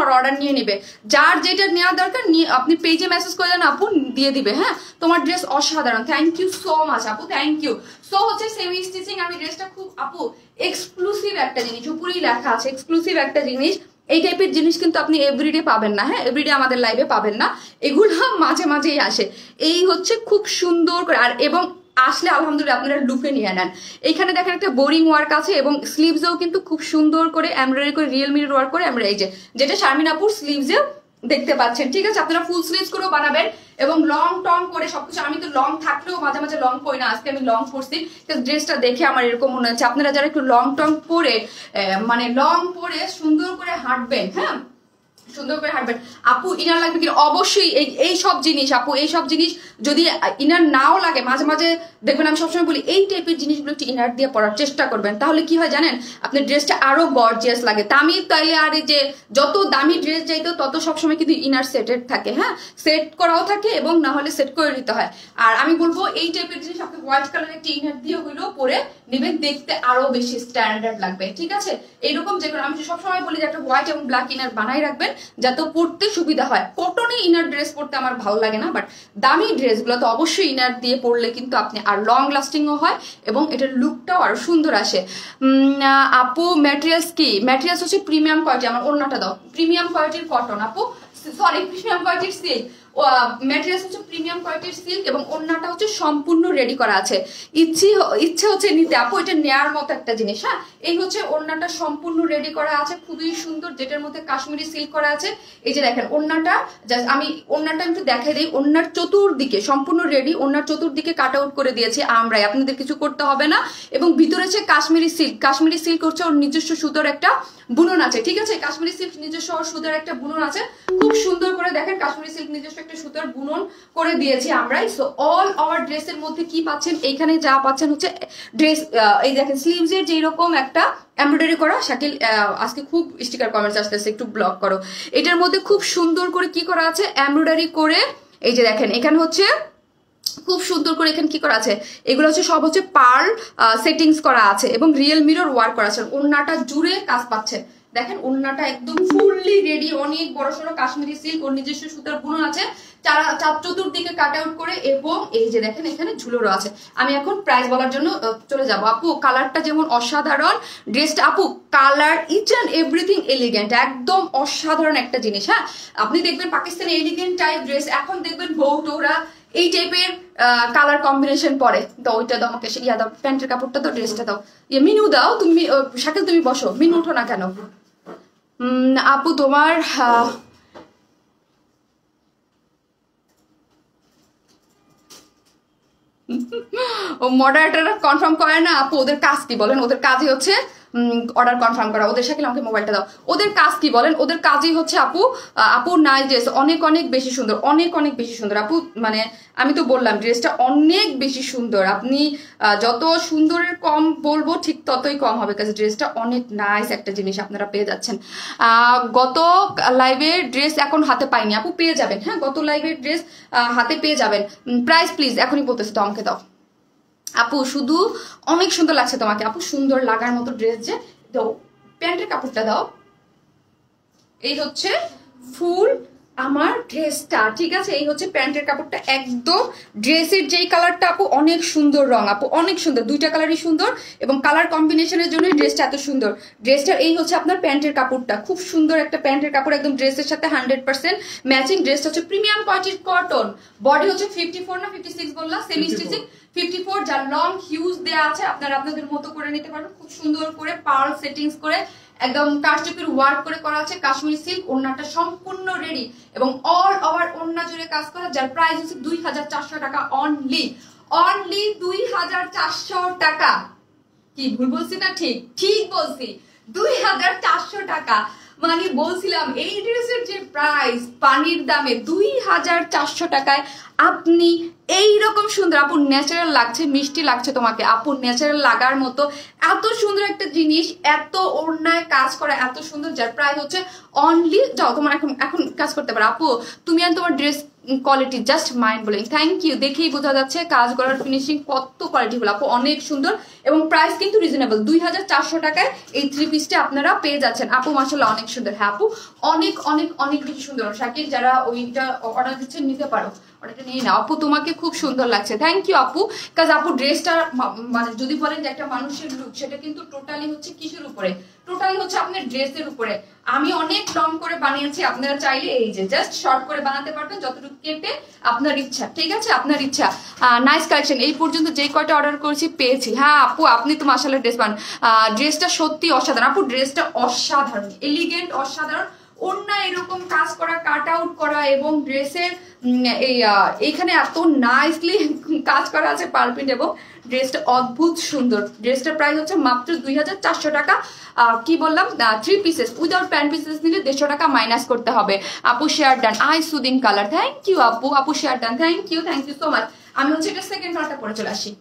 ওর অর্ডার নিয়ে নিবে। যার যেটা নেওয়ার দরকার আপনি পেজে মেসেজ করে দেন, আপু দিয়ে দিবে, হ্যাঁ। তোমার ড্রেস অসাধারণ, থ্যাংক ইউ সো মাচ আপু, থ্যাংক ইউ। সো হচ্ছে সেমি স্টিচিং, আমি ড্রেসটা খুব আপু এক্সক্লুসিভ একটা জিনিস, উপরেই লেখা আছে এক্সক্লুসিভ একটা জিনিস। এই টাইপের জিনিস কিন্তু আপনি এভরিডে পাবেন না, হ্যাঁ এভরিডে আমাদের লাইভে পাবেন না, এগুলো মাঝে মাঝেই আসে। এই হচ্ছে খুব সুন্দর করে, আর এবং আসলে আলহামদুলিল্লাহ আপনারা লুকে নিয়ে নেন। এইখানে দেখেন একটা বোরিং ওয়ার্ক আছে এবং স্লিভসেও কিন্তু খুব সুন্দর করে এমব্রয়ডারি করে রিয়েল মিরর ওয়ার্ক করে এই যে যেটা শারমিন আপুর স্লিভসেও দেখতে পাচ্ছেন, ঠিক আছে। আপনারা ফুল স্লিভস করেও বানাবেন এবং লং টং করে সবকিছু। আমি তো লং থাকলেও মাঝে মাঝে লং পরি না, আজকে আমি লং পরছি, ড্রেসটা দেখে আমার এরকম মনে হচ্ছে। আপনারা যারা একটু লং টং পরে মানে লং পরে সুন্দর করে হাঁটবেন, হ্যাঁ সুন্দর করে হাঁটবেন। আপু ইনার লাগবে কি? অবশ্যই এই সব জিনিস আপু, এই সব জিনিস যদি ইনার নাও লাগে মাঝে মাঝে দেখবেন, আমি সবসময় বলি এই টাইপের জিনিসগুলো একটু ইনার দিয়ে পরার চেষ্টা করবেন, তাহলে কি হয় জানেন, আপনার ড্রেসটা আরো গর্জিয়াস লাগে। দামি তাইলে আর যে যত দামি ড্রেস যাইতো তত সবসময় কিন্তু ইনার সেটেড থাকে, হ্যাঁ সেট করাও থাকে এবং না হলে সেট করে নিতে হয়। আর আমি বলবো এই টাইপের জিনিস আপনি হোয়াইট কালার একটা ইনার দিয়ে হইলেও পরে নেবেন, দেখতে আরো বেশি স্ট্যান্ডার্ড লাগবে, ঠিক আছে। এইরকম যে আমি সবসময় বলি যে একটা হোয়াইট এবং ব্ল্যাক ইনার বানাই রাখবেন যাতে পড়তে সুবিধা হয়। কটনে ইনার ড্রেস পরতে আমার ভালো লাগে না, বাট দামি ড্রেসগুলো তো অবশ্যই ইনার দিয়ে পরলে কিন্তু আপনি আর লং লাস্টিংও হয় এবং এটার লুকটাও আরো সুন্দর আসে। আপু ম্যাটেরিয়ালস কি? ম্যাটেরিয়ালস হচ্ছে প্রিমিয়াম কোয়ালিটি। আমার ওড়নাটা দাও, প্রিমিয়াম কোয়ালিটির কটন আপু, সরি প্রিমিয়াম কোয়ালিটির সিল্ক। ম্যাটেরিয়ালস হচ্ছে প্রিমিয়াম কোয়ালিটির সিল্ক এবং ওড়নাটা হচ্ছে সম্পূর্ণ রেডি করা আছে। ইচ্ছে হচ্ছে নিতে আপু, এটা নেয়ার মতো একটা জিনিস। হ্যাঁ, এই হচ্ছে ওড়নাটা সম্পূর্ণ রেডি করা আছে, খুবই সুন্দর, যেটার মধ্যে কাশ্মীরি সিল্ক করা আছে। এই যে দেখেন ওড়নাটা, জাস্ট আমি ওড়নাটা একটু দেখাই দিই। ওড়নার চতুর্দিকে সম্পূর্ণ রেডি, ওড়নার চতুর্দিকে কাট আউট করে দিয়েছি আমরাই, আপনাদের কিছু করতে হবে না। এবং ভিতরে হচ্ছে কাশ্মীরি সিল্ক, কাশ্মীরি সিল্ক হচ্ছে ওর নিজস্ব সুতোর একটা বুনন আছে, ঠিক আছে? কাশ্মীরি সিল্ক নিজস্ব সুতোর একটা বুনন আছে, খুব সুন্দর করে দেখেন কাশ্মীরি সিল্ক নিজস্ব একটা সুতোর বুনন করে দিয়েছি আমরাই। সো অল আওয়ার ড্রেসের মধ্যে কি পাচ্ছেন, এইখানে যা পাচ্ছেন হচ্ছে ড্রেস, এই দেখেন স্লিভস এর যেরকম একটা এমব্রয়ডারি করা। শাকিল আজকে খুব স্টিকার কমেন্টস আসতেছে, একটু ব্লক করো। এটার মধ্যে খুব সুন্দর করে কি করা আছে, এমব্রয়ডারি করে। এই যে দেখেন এখানে হচ্ছে খুব সুন্দর করে এখানে কি করা আছে, এগুলো হচ্ছে সব হচ্ছে পার্ল সেটিংস করা আছে এবং রিয়েল মিরর ওয়ার্ক করা আছে। ওড়নাটা জুড়ে কাজ পাচ্ছে, দেখেন ওড়নাটা একদম ফুললি রেডি, অনেক বড় সড়ো কাশ্মীরি সিল্ক, ওর নিজস্ব সুতার বুনন আছে, চার চতুর্দিকে কাট আউট করে। এবং এই যে দেখেন এখানে ঝুলোরও আছে। আমি এখন প্রাইস বলার জন্য চলে যাব। আপু কালারটা যেমন অসাধারণ, ড্রেসটা আপু colour each and everything elegant, একদম অসাধারণ একটা জিনিস। হ্যাঁ, আপনি দেখবেন পাকিস্তানি এলিগেন্ট টাইপ ড্রেস, এখন দেখবেন বউ টোরা এই টাইপের কালার কম্বিনেশন পরে। তো ওইটা দাও আমাকে, ইয়া দাও, প্যান্টের কাপড়টা দাও, ড্রেসটা দাও, মিনু দাও তুমি, শাকিল তুমি বসো, মিনু উঠো না কেন? আপু তোমার ও মডারেটররা কনফার্ম করে না আপু, ওদের কাজ কি বলেন? ওদের কাজই হচ্ছে অর্ডার কনফার্ম করা। ওদের সাথে আমাকে মোবাইলটা দাও। ওদের কাজ কি বলেন? ওদের কাজই হচ্ছে আপু, আপুর নাইস ড্রেস অনেক অনেক বেশি সুন্দর, অনেক অনেক বেশি সুন্দর আপু। মানে আমি তো বললাম ড্রেসটা অনেক বেশি সুন্দর। আপনি যত সুন্দরের কম বলবো ঠিক ততই কম হবে, কাছে ড্রেসটা অনেক নাইস একটা জিনিস আপনারা পেয়ে যাচ্ছেন। গত লাইভের ড্রেস এখন হাতে পাইনি আপু, পেয়ে যাবেন। হ্যাঁ, গত লাইভের ড্রেস হাতে পেয়ে যাবেন। প্রাইস প্লিজ এখনই বলতেছি তো, আমাকে দাও আপু। শুধু অনেক সুন্দর লাগছে তোমাকে আপু, সুন্দর লাগার মতো ড্রেস যে দাও। প্যান্টের কাপড়টা দাও। এই হচ্ছে ফুল আমার ড্রেসটা, ঠিক আছে? এই হচ্ছে প্যান্টের কাপড়টা, একদম ড্রেসের যেই কালারটা আপু, অনেক সুন্দর রং আপু, অনেক সুন্দর, দুইটা কালারই সুন্দর এবং কালার কম্বিনেশনের জন্য ড্রেসটা এত সুন্দর। ড্রেসটার এই হচ্ছে আপনার প্যান্টের কাপড়টা, খুব সুন্দর একটা প্যান্টের কাপড়, একদম ড্রেসের সাথে 100% ম্যাচিং। ড্রেসটা হচ্ছে প্রিমিয়াম কোয়ালিটির কটন, বডি হচ্ছে 54 না 56 বললা, সেমি স্টিচিং 54, যার লং হিউজ দেয়া আছে, আপনারা আপনাদের মতো করে নিতে পারবেন। খুব সুন্দর করে পার্ল সেটিংস করে একদম কারচুপির ওয়ার্ক করে করা আছে, কাশ্মীরি সিল্ক, ওড়নাটা সম্পূর্ণ রেডি এবং অল ওভার ওড়না জুড়ে কাজ করা, যার প্রাইস হচ্ছে 2400 টাকা অনলি, অনলি 2400 টাকা। কি ভুল বলছি না? ঠিক ঠিক বলছি, 2400 টাকা। মানে বলছিলাম এই ড্রেসের যে প্রাইস পানির দামে, 2400 টাকায় আপনি এইরকম সুন্দর, আপু ন্যাচারাল লাগছে, মিষ্টি লাগছে তোমাকে আপু, ন্যাচারাল লাগার মতো এত সুন্দর একটা জিনিস, এত ওড়নায় কাজ করা এত সুন্দর, যার প্রাইস হচ্ছে অনলি, যাও তোমার এখন এখন কাজ করতে পারো আপু তুমি। আর তোমার dress quality just mind blowing, thank you. দেখেই বোঝা যাচ্ছে কাজ করার ফিনিশিং কত কোয়ালিটি হলো আপু, অনেক সুন্দর এবং প্রাইস কিন্তু রিজনেবল। 2400 টাকায় এই 3 পিসটা আপনারা পেয়ে যাচ্ছেন আপু, মাশাআল্লাহ অনেক সুন্দর। হ্যাঁ আপু, অনেক অনেক অনেক বেশি সুন্দর। শাকিল যারা ওইটা অর্ডার দিচ্ছেন নিতে পারো, ওটা নিয়ে নাও আপু, তোমাকে খুব সুন্দর লাগছে, থ্যাংক ইউ আপু। কাজ আপু ড্রেসটা মানে যদি বলেন যে একটা মানুষের লুক, সেটা কিন্তু টোটালি হচ্ছে কিসের উপরে, টোটালি হচ্ছে আপনার ড্রেসের উপরে। আমি অনেক লং করে বানিয়েছি, আপনারা চাইলে এই যে জাস্ট শর্ট করে বানাতে পারবেন, যতটুকু কেটে আপনার ইচ্ছা, ঠিক আছে? আপনার ইচ্ছা। নাইস কালেকশন, এই পর্যন্ত যে কয়টা অর্ডার করেছি পেয়েছি। হ্যাঁ আপু, আপনি তো মাশাআল্লাহ ড্রেস বানান, ড্রেসটা সত্যি অসাধারণ আপু, ড্রেসটা অসাধারণ এলিগেন্ট, অসাধারণ। ওড়না এরকম কাজ করা, কাট আউট করা এবং ড্রেসের এইখানে এত নাইসলি কাজ করা আছে পার্ল প্রিন্ট, এবং ড্রেসটা অদ্ভুত সুন্দর। ড্রেসটার প্রাইস হচ্ছে মাত্র 2400 টাকা। কি বললাম, 3 পিসেস উইদাউট প্যান্ট পিসেস নিলে 150 টাকা মাইনাস করতে হবে আপু। শেয়ার ডান, আই সুদিন কালার, থ্যাংক ইউ আপু। আপু share done, thank you so much. আমি হচ্ছে এটা সেকেন্ড কালারটা পরে চলে আসি।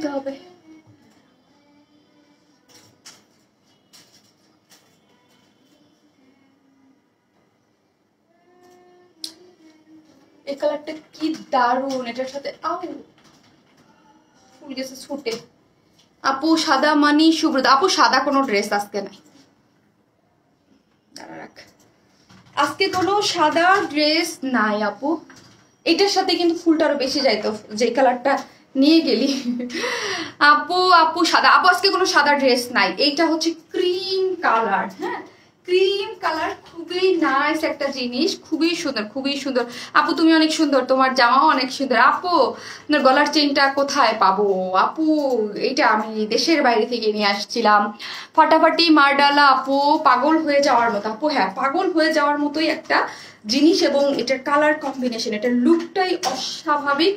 নিতে হবে। এই কালারটা কি দারুন, এটার সাথে ফুল গেছে ছুটে। আপু সাদা মানি সুব্রত, আপু সাদা কোনো ড্রেস আজকে নাই, আজকে কোনো সাদা ড্রেস নাই আপু। এটার সাথে কিন্তু ফুলটা আরো বেশি যাইতো, যে কালারটা নিয়ে গেলি। আপু আপু সাদা, আপু আজকে কোনো সাদা ড্রেস নাই। এইটা হচ্ছে ক্রিম কালার, হ্যাঁ ক্রিম কালার, খুবই নাইস একটা জিনিস, খুবই সুন্দর খুবই সুন্দর। আপু তুমি অনেক সুন্দর, তোমার জামাও অনেক সুন্দর। আপু আপনার গলার চেনটা কোথায় পাবো? আপু এইটা আমি দেশের বাইরে থেকে নিয়ে আসছিলাম। ফাটাফাটি মারডালা আপু, পাগল হয়ে যাওয়ার মতো। আপু হ্যাঁ পাগল হয়ে যাওয়ার মতোই একটা জিনিস, এবং এটার কালার কম্বিনেশন, এটার লুকটাই অস্বাভাবিক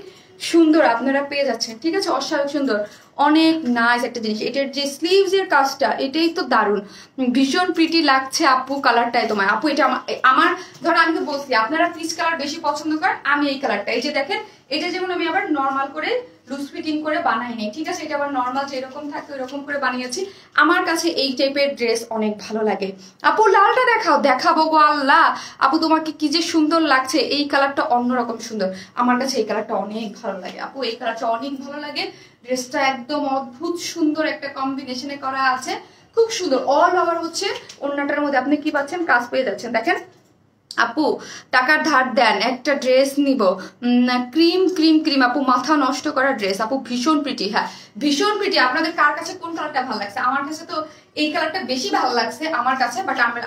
সুন্দর আপনারা পেয়ে যাচ্ছেন, ঠিক আছে? অস্বাভাবিক সুন্দর, অনেক নাইস একটা জিনিস। এটার যে স্লিভস এর কাজটা এটাই তো দারুণ, ভীষণ প্রিটি লাগছে আপু কালারটাই তোমায়। আপু এটা আমার ধরো আমি তো বলছি আপনারা পিচ কালার বেশি পছন্দ করেন, আমি এই কালারটা, এই যে দেখেন এটা যেমন আমি আবার নর্মাল করে লুজ ফিটিং করে বানাই নাই, ঠিক আছে? এটা আবার নর্মাল যেরকম থাকে ওইরকম করে বানিয়েছি। আমার কাছে এই টাইপের ড্রেস অনেক ভালো লাগে। আপু লালটা দেখাও। দেখাবো গো আল্লাহ, আপু তোমাকে কি যে সুন্দর লাগছে, এই কালারটা অন্যরকম সুন্দর, আমার কাছে এই কালারটা অনেক ভালো লাগে। আপু এই কালারটা অনেক ভালো লাগে, ড্রেসটা একদম অদ্ভুত সুন্দর একটা কম্বিনেশনে করা আছে, খুব সুন্দর। অল ওভার হচ্ছে ওড়নাটার মধ্যে আপনি কি পাচ্ছেন, কাজ পেয়ে যাচ্ছেন। দেখেন আপু টাকার ধার দেন, একটা ড্রেস নিব, ক্রিম ক্রিম ক্রিম আপু, মাথা নষ্ট করা ড্রেস আপু, ভীষণ প্রিটি। হ্যাঁ ভীষণ প্রিটি। আপনাদের কার কাছে কোন কালারটা ভালো লাগছে? আমার কাছে তো এই কালারটা বেশি ভালো লাগছে আমার কাছে, বাট আমার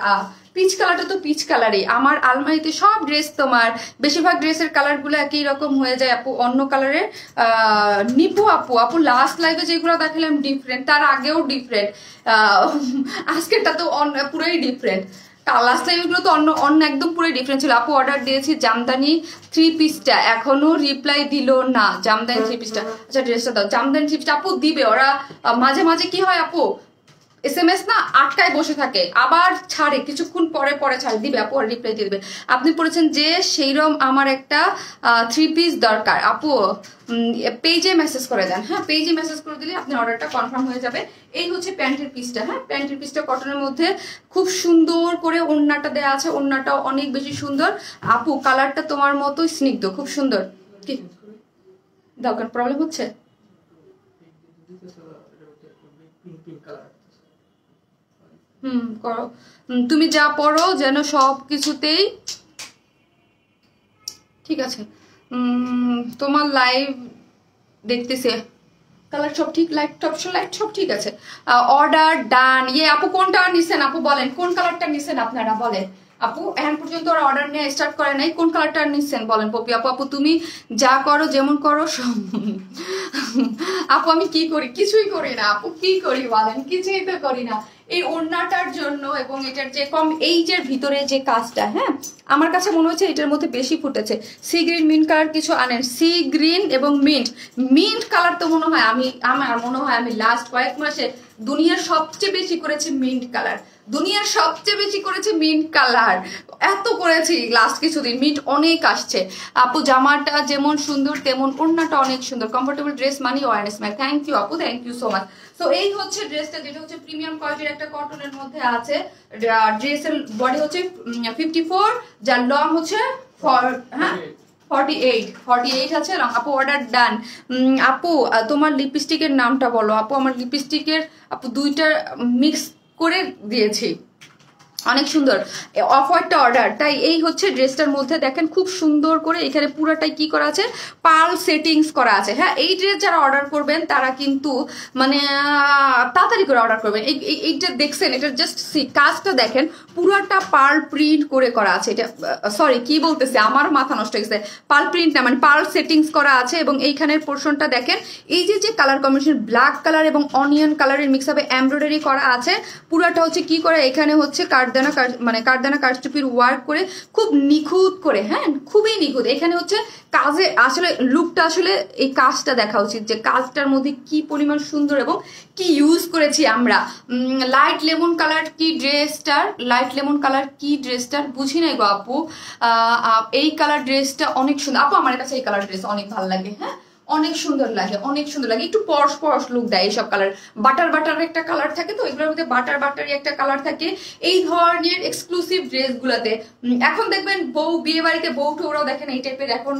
পিচ কালারটা তো পিচ কালারই। আমার আলমারিতে সব ড্রেস, তোমার বেশিরভাগ ড্রেসের কালারগুলো একই রকম হয়ে যায় আপু, অন্য কালারের নিপু আপু। আপু লাস্ট লাইভে যেগুলো দেখালাম ডিফারেন্ট, তার আগেও ডিফারেন্ট, আজকেরটা তো পুরোই ডিফারেন্ট। লাস্ট টাইমগুলো তো অন্য অন্য একদম পুরো ডিফারেন্ট ছিল। আপু অর্ডার দিয়েছি জামদানি 3 পিসটা, এখনো রিপ্লাই দিল না। জামদানি 3 পিসটা, আচ্ছা ড্রেসটা দাও। জামদানি 3 পিসটা আপু দিবে ওরা, মাঝে মাঝে কি হয় আপু SMS না আটকায় বসে থাকে, আবার ছাড়ে কিছুক্ষণ পরে পরে ছাড়ে, দিবে আপু আর রিপ্লাই দিয়ে দিবে। আপনি পড়েছেন যে সেইরকম আমার একটা 3 পিস দরকার আপু, পেজে মেসেজ করে দেন। হ্যাঁ পেজে মেসেজ করে দিলে আপনার অর্ডারটা কনফার্ম হয়ে যাবে। এই হচ্ছে প্যান্টের পিসটা, হ্যাঁ প্যান্টের পিসটা কটনের মধ্যে খুব সুন্দর করে ওড়নাটা দেওয়া আছে, ওড়নাটাও অনেক বেশি সুন্দর। আপু কালারটা তোমার মতোই স্নিগ্ধ, খুব সুন্দর। কি দাও, কারণ প্রবলেম হচ্ছে? করো, তুমি যা পড়ো যেন সব কিছুতেই ঠিক আছে। তোমার লাইভ দেখতেছে, কালার সব ঠিক, লাইট সব ঠিক আছে। অর্ডার ডান। ইয়ে আপু কোনটা নিছেন আপু বলেন, কোন কালারটা নিছেন আপনারা বলেন আপু? এখন পর্যন্ত ওরা অর্ডার নিয়ে স্টার্ট করে নাই, কোন কালারটা নিচ্ছেন বলেন পপি আপু। আপু তুমি যা করো যেমন করো আপু আমি কি করি? কিছুই করি না আপু, কি করি বলেন? কিছুই তো করি না। এই ওড়নাটার জন্য এবং এটার যে এই যে ভিতরে যে কাজটা, হ্যাঁ আমার কাছে মনে হচ্ছে এটার মধ্যে বেশি ফুটেছে। সি গ্রিন মিন্ট কালার কিছু আনেন, সি গ্রিন এবং মিন্ট কালার তো মনে হয় আমার মনে হয় আমি লাস্ট কয়েক মাসে দুনিয়ার সবচেয়ে বেশি করেছি মিন্ট কালার, দুনিয়ার সবচেয়ে বেশি করেছে মিন্ট কালার, এত করেছি লাস্ট কিছুদিন। মিন্ট অনেক আসছে আপু, জামাটা যেমন সুন্দর তেমন ওড়নাটা অনেক সুন্দর। কমফোর্টেবল ড্রেস মানি ওয়ারনেস ম্যাম, থ্যাংক ইউ আপু, থ্যাংক ইউ সো মাচ। তো এই হচ্ছে ড্রেসটা, যেটা হচ্ছে প্রিমিয়াম কোয়ালিটির একটা কটনের মধ্যে আছে। ড্রেসের বডি হচ্ছে 54, যার লং হচ্ছে 48 আছে। আপু অর্ডার ডান। আপু তোমার লিপস্টিকের নামটা বলো আপু। আমার লিপস্টিকের আপু 2টা মিক্স করে দিয়েছি, অনেক সুন্দর। অফ হোয়াইটটা অর্ডার, তাই এই হচ্ছে ড্রেসটার মধ্যে দেখেন খুব সুন্দর করে এখানে পুরাটাই কি করা আছে, পার্ল সেটিংস করা আছে। হ্যাঁ এই ড্রেস যারা অর্ডার করবেন তারা কিন্তু মানে তাড়াতাড়ি করে অর্ডার করবেন। এইটা দেখছেন, এটা জাস্ট কাজটা দেখেন, পুরাটা পার্ল প্রিন্ট করে করা আছে। এটা সরি কি বলতেছে, আমার মাথা নষ্ট হয়ে গেছে, পার্ল প্রিন্ট না মানে পার্ল সেটিংস করা আছে। এবং এইখানের পোর্শনটা দেখেন, এই যে কালার কম্বিনেশন ব্ল্যাক কালার এবং অনিয়ন কালারের মিক্স হবে, এমব্রয়ডারি করা আছে। পুরাটা হচ্ছে কি করে, এখানে হচ্ছে কারদানা কারচুপির ওয়ার্ক করে খুব নিখুঁত করে, হ্যাঁ খুবই নিখুঁত। এখানে হচ্ছে কাজে আসলে লুকটা, আসলে এই কাজটা দেখা উচিত যে কাজটার মধ্যে কি পরিমাণ সুন্দর এবং কি ইউজ করেছি আমরা। লাইট লেমন কালার কি ড্রেসটার বুঝি নাই গো আপু। এই কালার ড্রেসটা অনেক সুন্দর আপু, আমার কাছে এই কালার ড্রেস অনেক ভালো লাগে। হ্যাঁ অনেক সুন্দর লাগে, অনেক সুন্দর লাগে, একটু পরশ পরশ লুক দেয় এইসব কালার। বাটার বাটার একটা কালার থাকে, তো এগুলোর মধ্যে বাটার বাটারি একটা কালার থাকে এই ধরনের এক্সক্লুসিভ ড্রেস গুলাতে। এখন দেখবেন বউ বিয়ে বাড়িতে বউ ঠোরাও দেখেন এই টাইপের এখন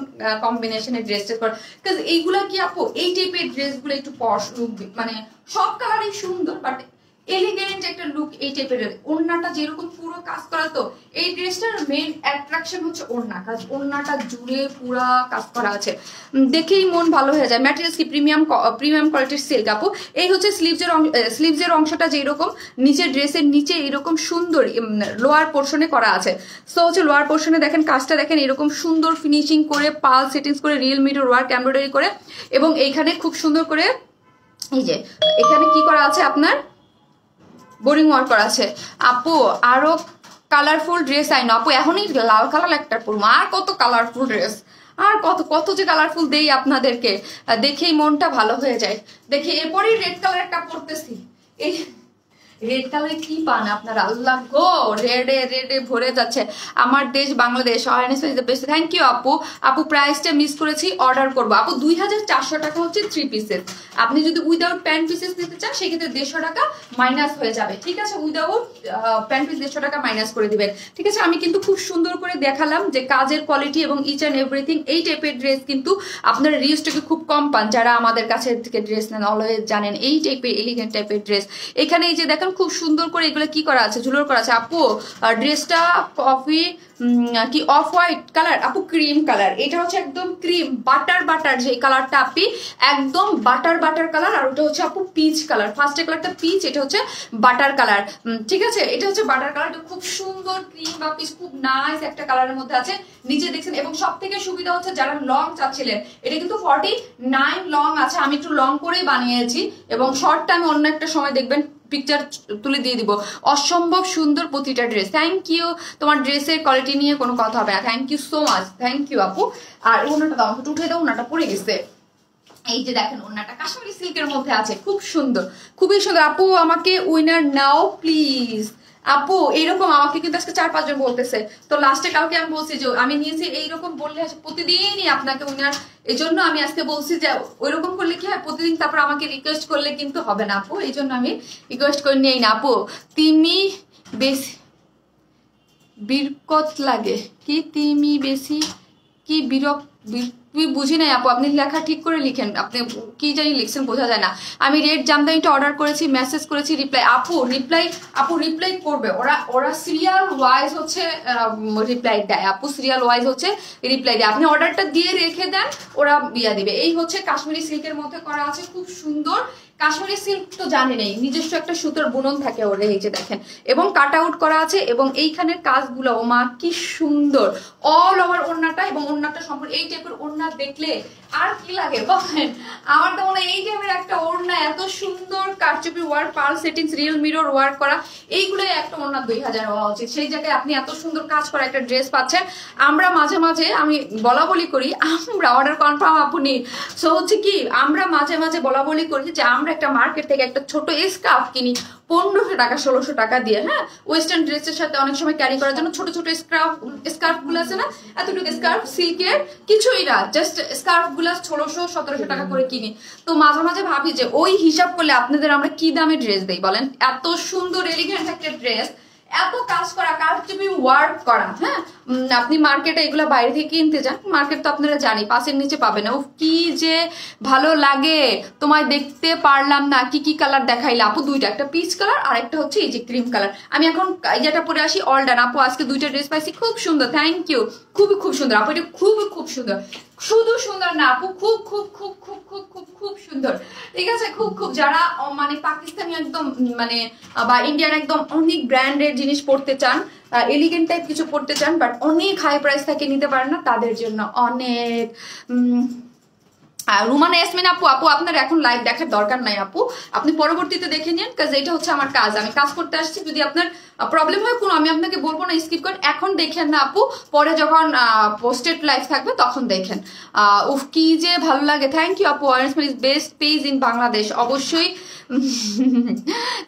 কম্বিনেশনের ড্রেস করে, বিকজ এইগুলা কি আপু এই টাইপের ড্রেস গুলো একটু পরশ লুক, মানে সব কালারই সুন্দর বাট এলিগেন্ট একটা লুক এই টাইপের। ওড়নাটা যেরকম পুরো কাজ করা, তো এই ড্রেসটার মেইন অ্যাট্রাকশন হচ্ছে ওড়না কাজ, ওড়নাটা জুড়ে পুরা কাজ করা আছে, দেখেই মন ভালো হয়ে যায়। ম্যাটেরিয়ালস কি প্রিমিয়াম কোয়ালিটির সিল্ক আপু। এই হচ্ছে স্লিভসের অংশটা যেরকম নিচে ড্রেসের নিচে এরকম সুন্দর লোয়ার পোর্শনে করা আছে। সো হচ্ছে লোয়ার পোর্শনে দেখেন কাজটা দেখেন এরকম সুন্দর ফিনিশিং করে পাল সেটিংস করে রিয়েল মিরর ওয়ার্ক এমব্রয়ডারি করে, এবং এইখানে খুব সুন্দর করে এই যে এখানে কি করা আছে আপনার বোরিং ওয়ার্ক করা আছে। আপু আরো কালারফুল ড্রেস আইনো আপু, এখনই লাল কালার একটা পরবো, আর কত কালারফুল ড্রেস, আর কত কত যে কালারফুল দেই আপনাদেরকে, দেখেই মনটা ভালো হয়ে যায়। দেখি এরপরই রেড কালার একটা পরতেছি, এই রেড কালারে কি পান আপনারা, আল্লাহ গো, রেডে রেডে ভরে যাচ্ছে আমার দেশ বাংলাদেশ। থ্যাংক ইউ আপু। আপু প্রাইসটা মিস করেছি, অর্ডার করবো আপু। 2400 টাকা হচ্ছে 3 পিসেস। আপনি যদি উইদাউট প্যান্ট পিসেস নিতে চান সেক্ষেত্রে 150 টাকা মাইনাস হয়ে যাবে, ঠিক আছে। উইদাউট প্যান্ট পিস 150 টাকা মাইনাস করে দিবেন, ঠিক আছে। আমি কিন্তু খুব সুন্দর করে দেখালাম যে কাজের কোয়ালিটি এবং ইচ অ্যান্ড এভরিথিং। এই টাইপের ড্রেস কিন্তু আপনারা রিউজটাকে খুব কম পান, যারা আমাদের কাছে থেকে ড্রেস নেন অলওয়েজ জানেন এই টাইপের এলিগেন্ট টাইপের ড্রেস। এখানে এই যে দেখেন খুব সুন্দর করে এগুলো কি করা আছে, ঝুলোর করা আছে আপু। ড্রেসটা কফি কি অফ হোয়াইট কালার আপু, ক্রিম কালার, এটা হচ্ছে একদম ক্রিম বাটার যে কালারটা আপনি একদম বাটার কালার, আর ওটা হচ্ছে আপু পিচ কালার। ফার্স্টের কালারটা পিচ, এটা হচ্ছে বাটার কালার, ঠিক আছে। এটা হচ্ছে বাটার কালার, এটা খুব সুন্দর ক্রিম বা পিচ, খুব নাইস একটা কালারের মধ্যে আছে নিচে দেখছেন। এবং সব থেকে সুবিধা হচ্ছে যারা লং চাচ্ছিলেন, এটা কিন্তু 49 লং আছে, আমি একটু লং করেই বানিয়েছি, এবং শর্টটা আমি অন্য একটা সময় দেখবেন পিকচার তুলে দিয়ে দিব। অসম্ভব সুন্দর প্রতিটা ড্রেস। থ্যাংক ইউ, তোমার ড্রেসের কোয়ালিটি নিয়ে কোনো কথা হবে না। Thank you so much, thank you আপু। আর ওনাটা দাও, উঠে দাও, ওনাটা পড়ে গেছে। এই যে দেখেন ওনাটা কাশ্মীরি সিল্কের মধ্যে আছে, খুব সুন্দর, খুবই সুন্দর আপু। আমাকে উইনার নাও প্লিজ আপু। এইরকম আমাকে কিন্তু আজকে 4-5 জন বলতেছে, তো লাস্টে কালকে আমি বলছি যে আমি নিয়েছি, এইরকম বললে প্রতিদিনই আপনাকে উইনার, এই জন্য আমি আজকে বলছি যে ওইরকম করলে কি হয় প্রতিদিন, তারপর আমাকে রিকোয়েস্ট করলে কিন্তু হবে না আপু, এই জন্য আমি রিকোয়েস্ট করে নিই না আপু। তুমি বেশি বিরকত লাগে কি, তুমি বেশি কি বুঝি নাই আপু, আপনি লেখা ঠিক করে লিখেন, আপনি কি জানি লিখছেন বোঝা যায় না। আমি রেড জামদানিটা অর্ডার করেছি, মেসেজ করেছি, রিপ্লাই আপু রিপ্লাই করবে, ওরা সিরিয়াল ওয়াইজ হচ্ছে রিপ্লাই দেয় আপু, সিরিয়াল ওয়াইজ হচ্ছে রিপ্লাই দেয়। আপনি অর্ডারটা দিয়ে রেখে দেন, ওরা বিয়া দিবে। এই হচ্ছে কাশ্মীরি সিল্কের মধ্যে করা আছে, খুব সুন্দর। কাশ্মীরি সিল্ক তো জানি নেই, নিজস্ব একটা সুতোর বুনন থাকে ওরে, এই যে দেখেন, এবং কাট আউট করা আছে, এবং এইখানের কাজগুলো ও মা কি সুন্দর, অল ওভার ওড়নাটা, এবং ওড়নাটা সম্পূর্ণ এই টাইপের ওড়না দেখলে আর কি লাগে বলেন। আমার তো মনে হয় এই টাইপের একটা ওড়না এত সুন্দর কারচুপি work, pearl settings, real mirror work করা, এইগুলোই একটা ওড়না 2000 হওয়া উচিত। সেই জায়গায় আপনি এত সুন্দর কাজ করা একটা ড্রেস পাচ্ছেন। আমরা মাঝে মাঝে আমি বলা বলি করি, আমরা অর্ডার কনফার্ম আপনি, সো হচ্ছে কি আমরা মাঝে মাঝে বলা বলি করি যে আমরা একটা মার্কেট থেকে একটা ছোট স্কার্ফ কিনি 1500 টাকা 1600 টাকা দিয়ে, হ্যাঁ, ওয়েস্টার্ন ড্রেসের সাথে অনেক সময় ক্যারি করার জন্য ছোট ছোট স্কার্ফ গুলো আছে না, এতটুকু স্কার্ফ সিল্কের, কিছুই না, জাস্ট স্কার্ফ গুলা 1600-1700 টাকা করে কিনি। তো মাঝে মাঝে ভাবি যে ওই হিসাব করলে আপনাদের আমরা কি দামে ড্রেস দেই বলেন। এত সুন্দর এলিগেন্ট একটা ড্রেস, এত কাজ করা, কারচুপি ওয়ার্ক করা, হ্যাঁ। আপনি মার্কেটে এগুলো বাইরে থেকে কিনতে যান, মার্কেট তো আপনারা জানি পাশের নিচে পাবেন। ও কি যে ভালো লাগে, তোমায় দেখতে পারলাম না, কি কি কালার দেখাইলে আপু, দুইটা, একটা পিচ কালার আর একটা হচ্ছে এই যে ক্রিম কালার। আমি এখন যেটা পরে আসি অল ডান আপু, আজকে দুইটা ড্রেস পাইছি, খুব সুন্দর, থ্যাংক ইউ, খুবই খুব সুন্দর আপু, এটা খুব সুন্দর, শুধু সুন্দর না আপু, খুব খুব খুব খুব খুব খুব খুব সুন্দর, ঠিক আছে। খুব যারা মানে পাকিস্তানি একদম মানে বা ইন্ডিয়ান একদম অনেক ব্র্যান্ডের জিনিস পড়তে চান, এলিগেন্ট টাইপ কিছু পড়তে চান, বাট অনেক হাই প্রাইস থেকে নিতে পারেন না, তাদের জন্য অনেক রুমানা ইয়াসমিন আপু, আপনার এখন লাইভ দেখার দরকার নাই আপু, আপনি পরবর্তীতে দেখে নিন, কাজ এটা হচ্ছে আমার কাজ, আমি কাজ করতে আসছি। যদি আপনার প্রবলেম হয় কোনো, আমি আপনাকে বলবো না স্কিপ করেন, এখন দেখেন না আপু, পরে যখন পোস্টেড লাইভ থাকবে তখন দেখেন। উফ কি যে ভালো লাগে, থ্যাংক ইউ আপু, বেস্ট পেজ ইন বাংলাদেশ, অবশ্যই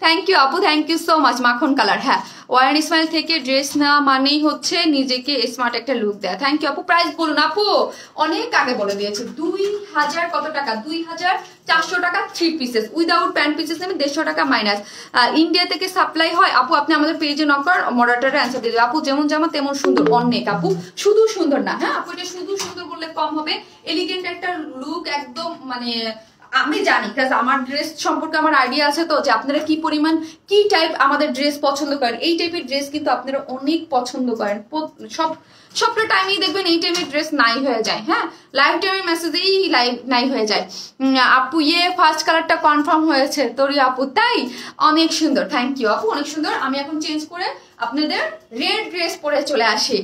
থ্যাংক ইউ আপু, থ্যাংক ইউ সো মাচ। মাখন কালার, হ্যাঁ ওয়ান স্মাইল থেকে ড্রেস না মানেই হচ্ছে নিজেকে স্মার্ট একটা লুক দেয়। থ্যাংক ইউ আপু। প্রাইস বলুন আপু, অনেক আগে বলে দিয়েছে। 2000 কত টাকা? 2400 টাকা 3 পিসেস উইদাউট প্যান্ট পিসেস নেবে 150 টাকা মাইনাস। ইন্ডিয়া থেকে সাপ্লাই হয় আপু। আপনি আমাদের পেজে নক করার মডারেটরে অ্যান্সার দিয়ে দেবে। আপু যেমন জামা তেমন সুন্দর, অনেক আপু, শুধু সুন্দর না, হ্যাঁ আপু এটা শুধু সুন্দর বললে কম হবে, এলিগেন্ট একটা লুক একদম। মানে আমি জানি কাজ আমার ড্রেস সম্পর্কে আমার আইডিয়া আছে তো, যে আপনারা কি পরিমাণ কি টাইপ আমাদের ড্রেস পছন্দ করেন। এই টাইপের ড্রেস কিন্তু আপনারা অনেক পছন্দ করেন। সবটা টাইমেই দেখবেন এই টাইপের ড্রেস নাই হয়ে যায়। হ্যাঁ, লাইভ টাইমের মেসেজেই লাইভ নাই হয়ে যায়। আপু ফার্স্ট কালারটা কনফার্ম হয়েছে তোরি আপু, তাই অনেক সুন্দর। থ্যাংক ইউ আপু, অনেক সুন্দর। আমি এখন চেঞ্জ করে আপনাদের রেড ড্রেস পরে চলে আসি।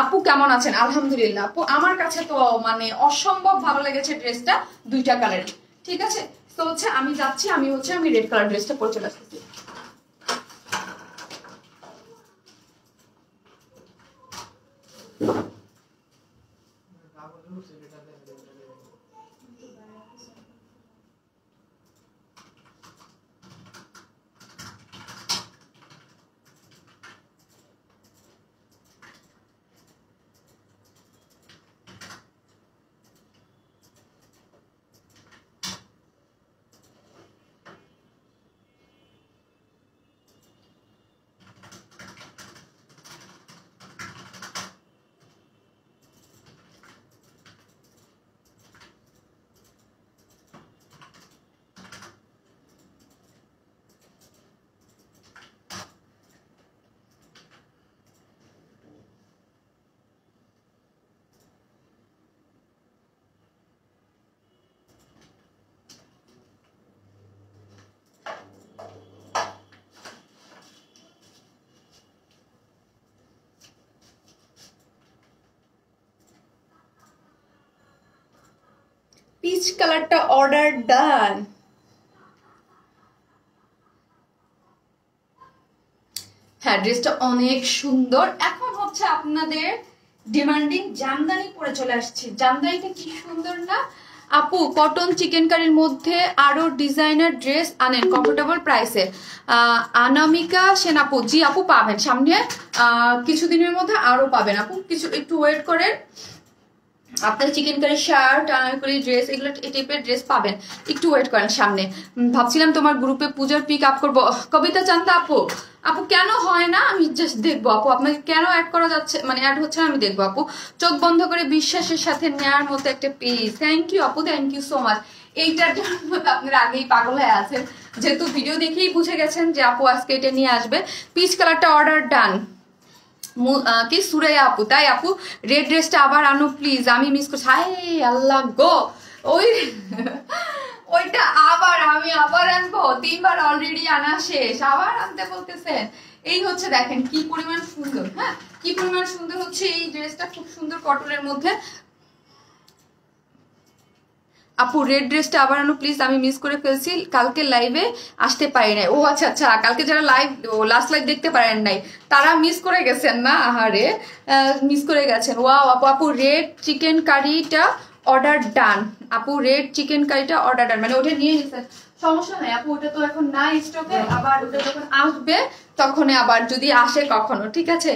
আপু কেমন আছেন? আলহামদুলিল্লাহ আপু, আমার কাছে তো মানে অসম্ভব ভালো লেগেছে ড্রেসটা, 2টা কালারই। ঠিক আছে, তো হচ্ছে আমি যাচ্ছি, আমি রেড কালার ড্রেসটা পরে চলে আসছি। পিচ কালারটা অর্ডার ডান। হ্যাঁ, ড্রেসটা অনেক সুন্দর। এখন হচ্ছে আপনাদের ডিমান্ডিং জামদানি পরে চলে আসছে। জামদানিটা কি সুন্দর না আপু? কটন চিকেন কারির মধ্যে আরো ডিজাইনার ড্রেস আনেন কমফোর্টেবল প্রাইসে। অনামিকা সেন আপু, জি আপু পাবেন, সামনে কিছুদিনের মধ্যে আরো পাবেন আপু, কিছু একটু ওয়েট করেন। আপনার chikankari shirt, Anarkali dress, এগুলো এই টাইপের ড্রেস পাবেন, একটু ওয়েট করেন সামনে। ভাবছিলাম তোমার গ্রুপে পূজার পিক আপ করবো। কবিতা চান্দা আপু, আপু কেন হয় না? আমি জাস্ট দেখবো আপু, আপনাকে কেন অ্যাড করা যাচ্ছে, মানে অ্যাড হচ্ছে না, আমি দেখবো আপু। চোখ বন্ধ করে বিশ্বাসের সাথে নেওয়ার মতো একটা পেজ। থ্যাংক ইউ আপু, থ্যাংক ইউ সো মাচ। এইটার জন্য আপনারা আগেই পাগল হয়ে আছেন, যেহেতু ভিডিও দেখেই বুঝে গেছেন যে আপু আজকে এটা নিয়ে আসবে। পিচ কালারটা অর্ডার ডান। কি সুরাইয়া আপু, তাই আপু রেড ড্রেসটা আবার আনো প্লিজ, আমি মিস করছি। হাই আল্লাহ গো, ওইটা আমি আবার আনবো? 3 বার অলরেডি আনা শেষ, আবার আনতে বলতেছেন? এই হচ্ছে দেখেন কি পরিমাণ সুন্দর। হ্যাঁ, কি পরিমাণ সুন্দর হচ্ছে এই ড্রেসটা, খুব সুন্দর কটনের মধ্যে। আপু রেড ড্রেসটা আবার আনো প্লিজ, আমি মিস করে ফেলছি, কালকে লাইভে আসতে পারি নাই। ও আচ্ছা আচ্ছা, কালকে যারা লাস্ট লাইভ দেখতে পারেন নাই তারা মিস করে গেছেন না? আহারে, মিস করে গেছেন। ওয়াও আপু, আপু রেড চিকেন কারিটা অর্ডার ডান। আপু রেড চিকেন কারিটা অর্ডার ডান, মানে ওটা নিয়ে নিছেন, সমস্যা নাই আপু, ওটা তো এখন নাই স্টকে, আবার ওটা যখন আসবে তখন আবার যদি আসে কখনো, ঠিক আছে।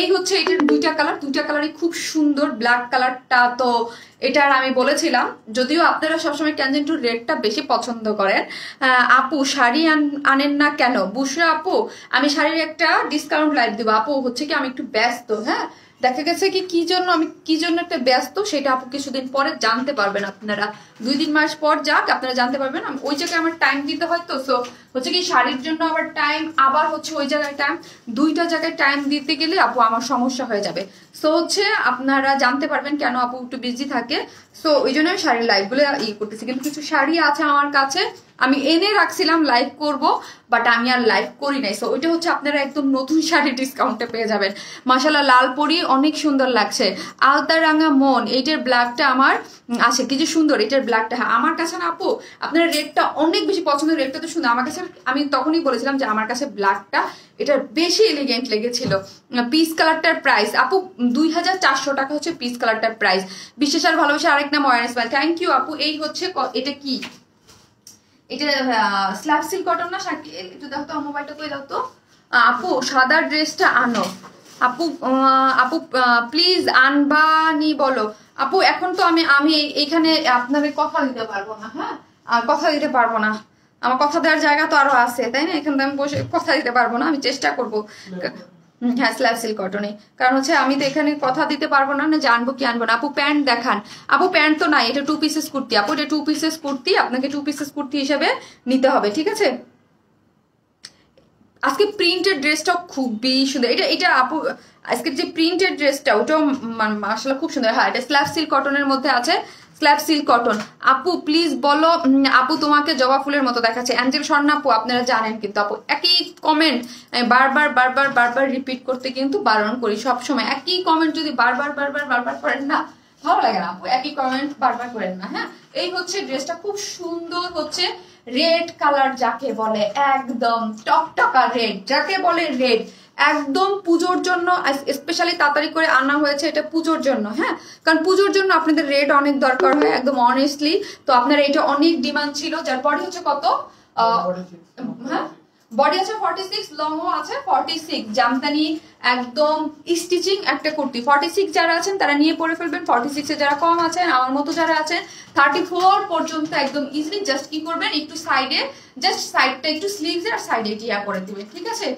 এই হচ্ছে এটার 2টা কালার, 2টা কালারই খুব সুন্দর। ব্ল্যাক কালারটা তো এটার আমি বলেছিলাম, যদিও আপনারা সবসময় ক্যানজেন্টুর রেডটা বেশি পছন্দ করেন। আপু শাড়ি আনেন না কেন? বুশরা আপু, আমি শাড়ির একটা ডিসকাউন্ট লাইভ দিব আপু, হচ্ছে কি আমি একটু ব্যস্ত। হ্যাঁ, দেখা গেছে কি জন্য একটা ব্যস্ত, সেটা আপু কিছুদিন পরে জানতে পারবেন আপনারা। 2-3 মাস পর যাক, আপনারা জানতে পারবেন। ওই জায়গায় আমার টাইম দিতে হয় তো, সো হচ্ছে কি শাড়ির জন্য আবার টাইম, আবার হচ্ছে ওই জায়গায় টাইম, 2টা জায়গায় টাইম দিতে গেলে আপু আমার সমস্যা হয়ে যাবে। সো হচ্ছে আপনারা জানতে পারবেন কেন আপু একটু বিজি থাকে। সো ওই জন্য আমি শাড়ির লাইভগুলো করতেছি, কিন্তু কিছু শাড়ি আছে আমার কাছে আমি এনে রাখছিলাম লাইভ করব, বাট আমি আর লাইভ করি নাই। সো ওইটা হচ্ছে আপনারা একদম নতুন শাড়ি ডিসকাউন্টে পেয়ে যাবেন। মাশাআল্লাহ লাল পরি অনেক সুন্দর লাগছে। আলতা রাঙা মন, এইটার ব্ল্যাকটা আমার আছে, কি যে সুন্দর এটার ব্ল্যাকটা। হ্যাঁ, আমার কাছে না আপু আপনার রেডটা অনেক বেশি পছন্দ, রেডটা তো সুন্দর আমার কাছে। আমি তখনই বলেছিলাম যে আমার কাছে ব্ল্যাকটা এটার বেশি এলিগেন্ট লেগেছিল। পিস কালারটার প্রাইস আপু 2400 টাকা হচ্ছে পিস কালারটার প্রাইস। বিশেষ আর ভালোবাসা আরেক নাম ওয়ারেন্স পাই। থ্যাংক ইউ আপু। এই হচ্ছে এটা কি, এটা স্ল্যাব সিল্ক কটন না? একটু দাও তো মোবাইলটা, কই দাও তো। আপু সাদা ড্রেসটা আনো আপু। আপু প্লিজ আনবানি বলো আপু। এখন তো আমি এইখানে আপনাদের কথা দিতে পারবো না, হ্যাঁ কথা দিতে পারবো না, আমার কথা দেওয়ার জায়গা তো আরো আছে তাই না, এখানে আমি বসে কথা দিতে পারবো না, আমি চেষ্টা করবো। হ্যাঁ স্ল্যাব সিল্ক কটনে, কারণ হচ্ছে আমি তো এখানে কথা দিতে পারবো না যে আনবো কি আনবো না। আপু প্যান্ট দেখান আপু। প্যান্ট তো নাই, এটা 2 পিসেস কুর্তি আপু, এটা 2 পিসেস কুর্তি, আপনাকে 2 পিসেস কুর্তি হিসেবে নিতে হবে, ঠিক আছে। আজকে প্রিন্টেড ড্রেসটাও খুবই সুন্দর, এটা এটা আপু আজকের যে প্রিন্টেড ড্রেসটা ওটাও আসলে খুব সুন্দর। হ্যাঁ এটা স্ল্যাব সিল্ক কটনের মধ্যে আছে, স্ল্যাব সিল্ক কটন। আপু প্লিজ বলো আপু তোমাকে জবা ফুলের মতো দেখাচ্ছে। অ্যাঞ্জেল স্বর্ণা আপু আপনারা জানেন কিন্তু আপু একই কমেন্ট বারবার বারবার বারবার রিপিট করতে কিন্তু বারণ করি সবসময়। একই কমেন্ট যদি বারবার বারবার বারবার করেন না ভালো লাগে না আপু, একই কমেন্ট বারবার করেন না। হ্যাঁ এই হচ্ছে ড্রেসটা, খুব সুন্দর হচ্ছে রেড কালার যাকে বলে, একদম টকটকা রেড যাকে বলে, রেড একদম পুজোর জন্য স্পেশালি তাড়াতাড়ি করে আনা হয়েছে এটা পুজোর জন্য। হ্যাঁ কারণ পুজোর জন্য আপনাদের রেড অনেক দরকার হয় একদম অনেস্টলি, তো আপনার এটা অনেক ডিমান্ড ছিল। যার বডি হচ্ছে কত, হ্যাঁ বডি আছে 46, লংও আছে 46, জামদানি একদম স্টিচিং একটা কুর্তি। 46 যারা আছেন তারা নিয়ে পরে ফেলবেন, 46 এ যারা কম আছেন আমার মতো যারা আছেন 34 পর্যন্ত একদম ইজিলি জাস্ট কি করবেন একটু সাইডে, জাস্ট সাইডটা একটু স্লিভস আর সাইডে টিয়া করে দিবেন, ঠিক আছে।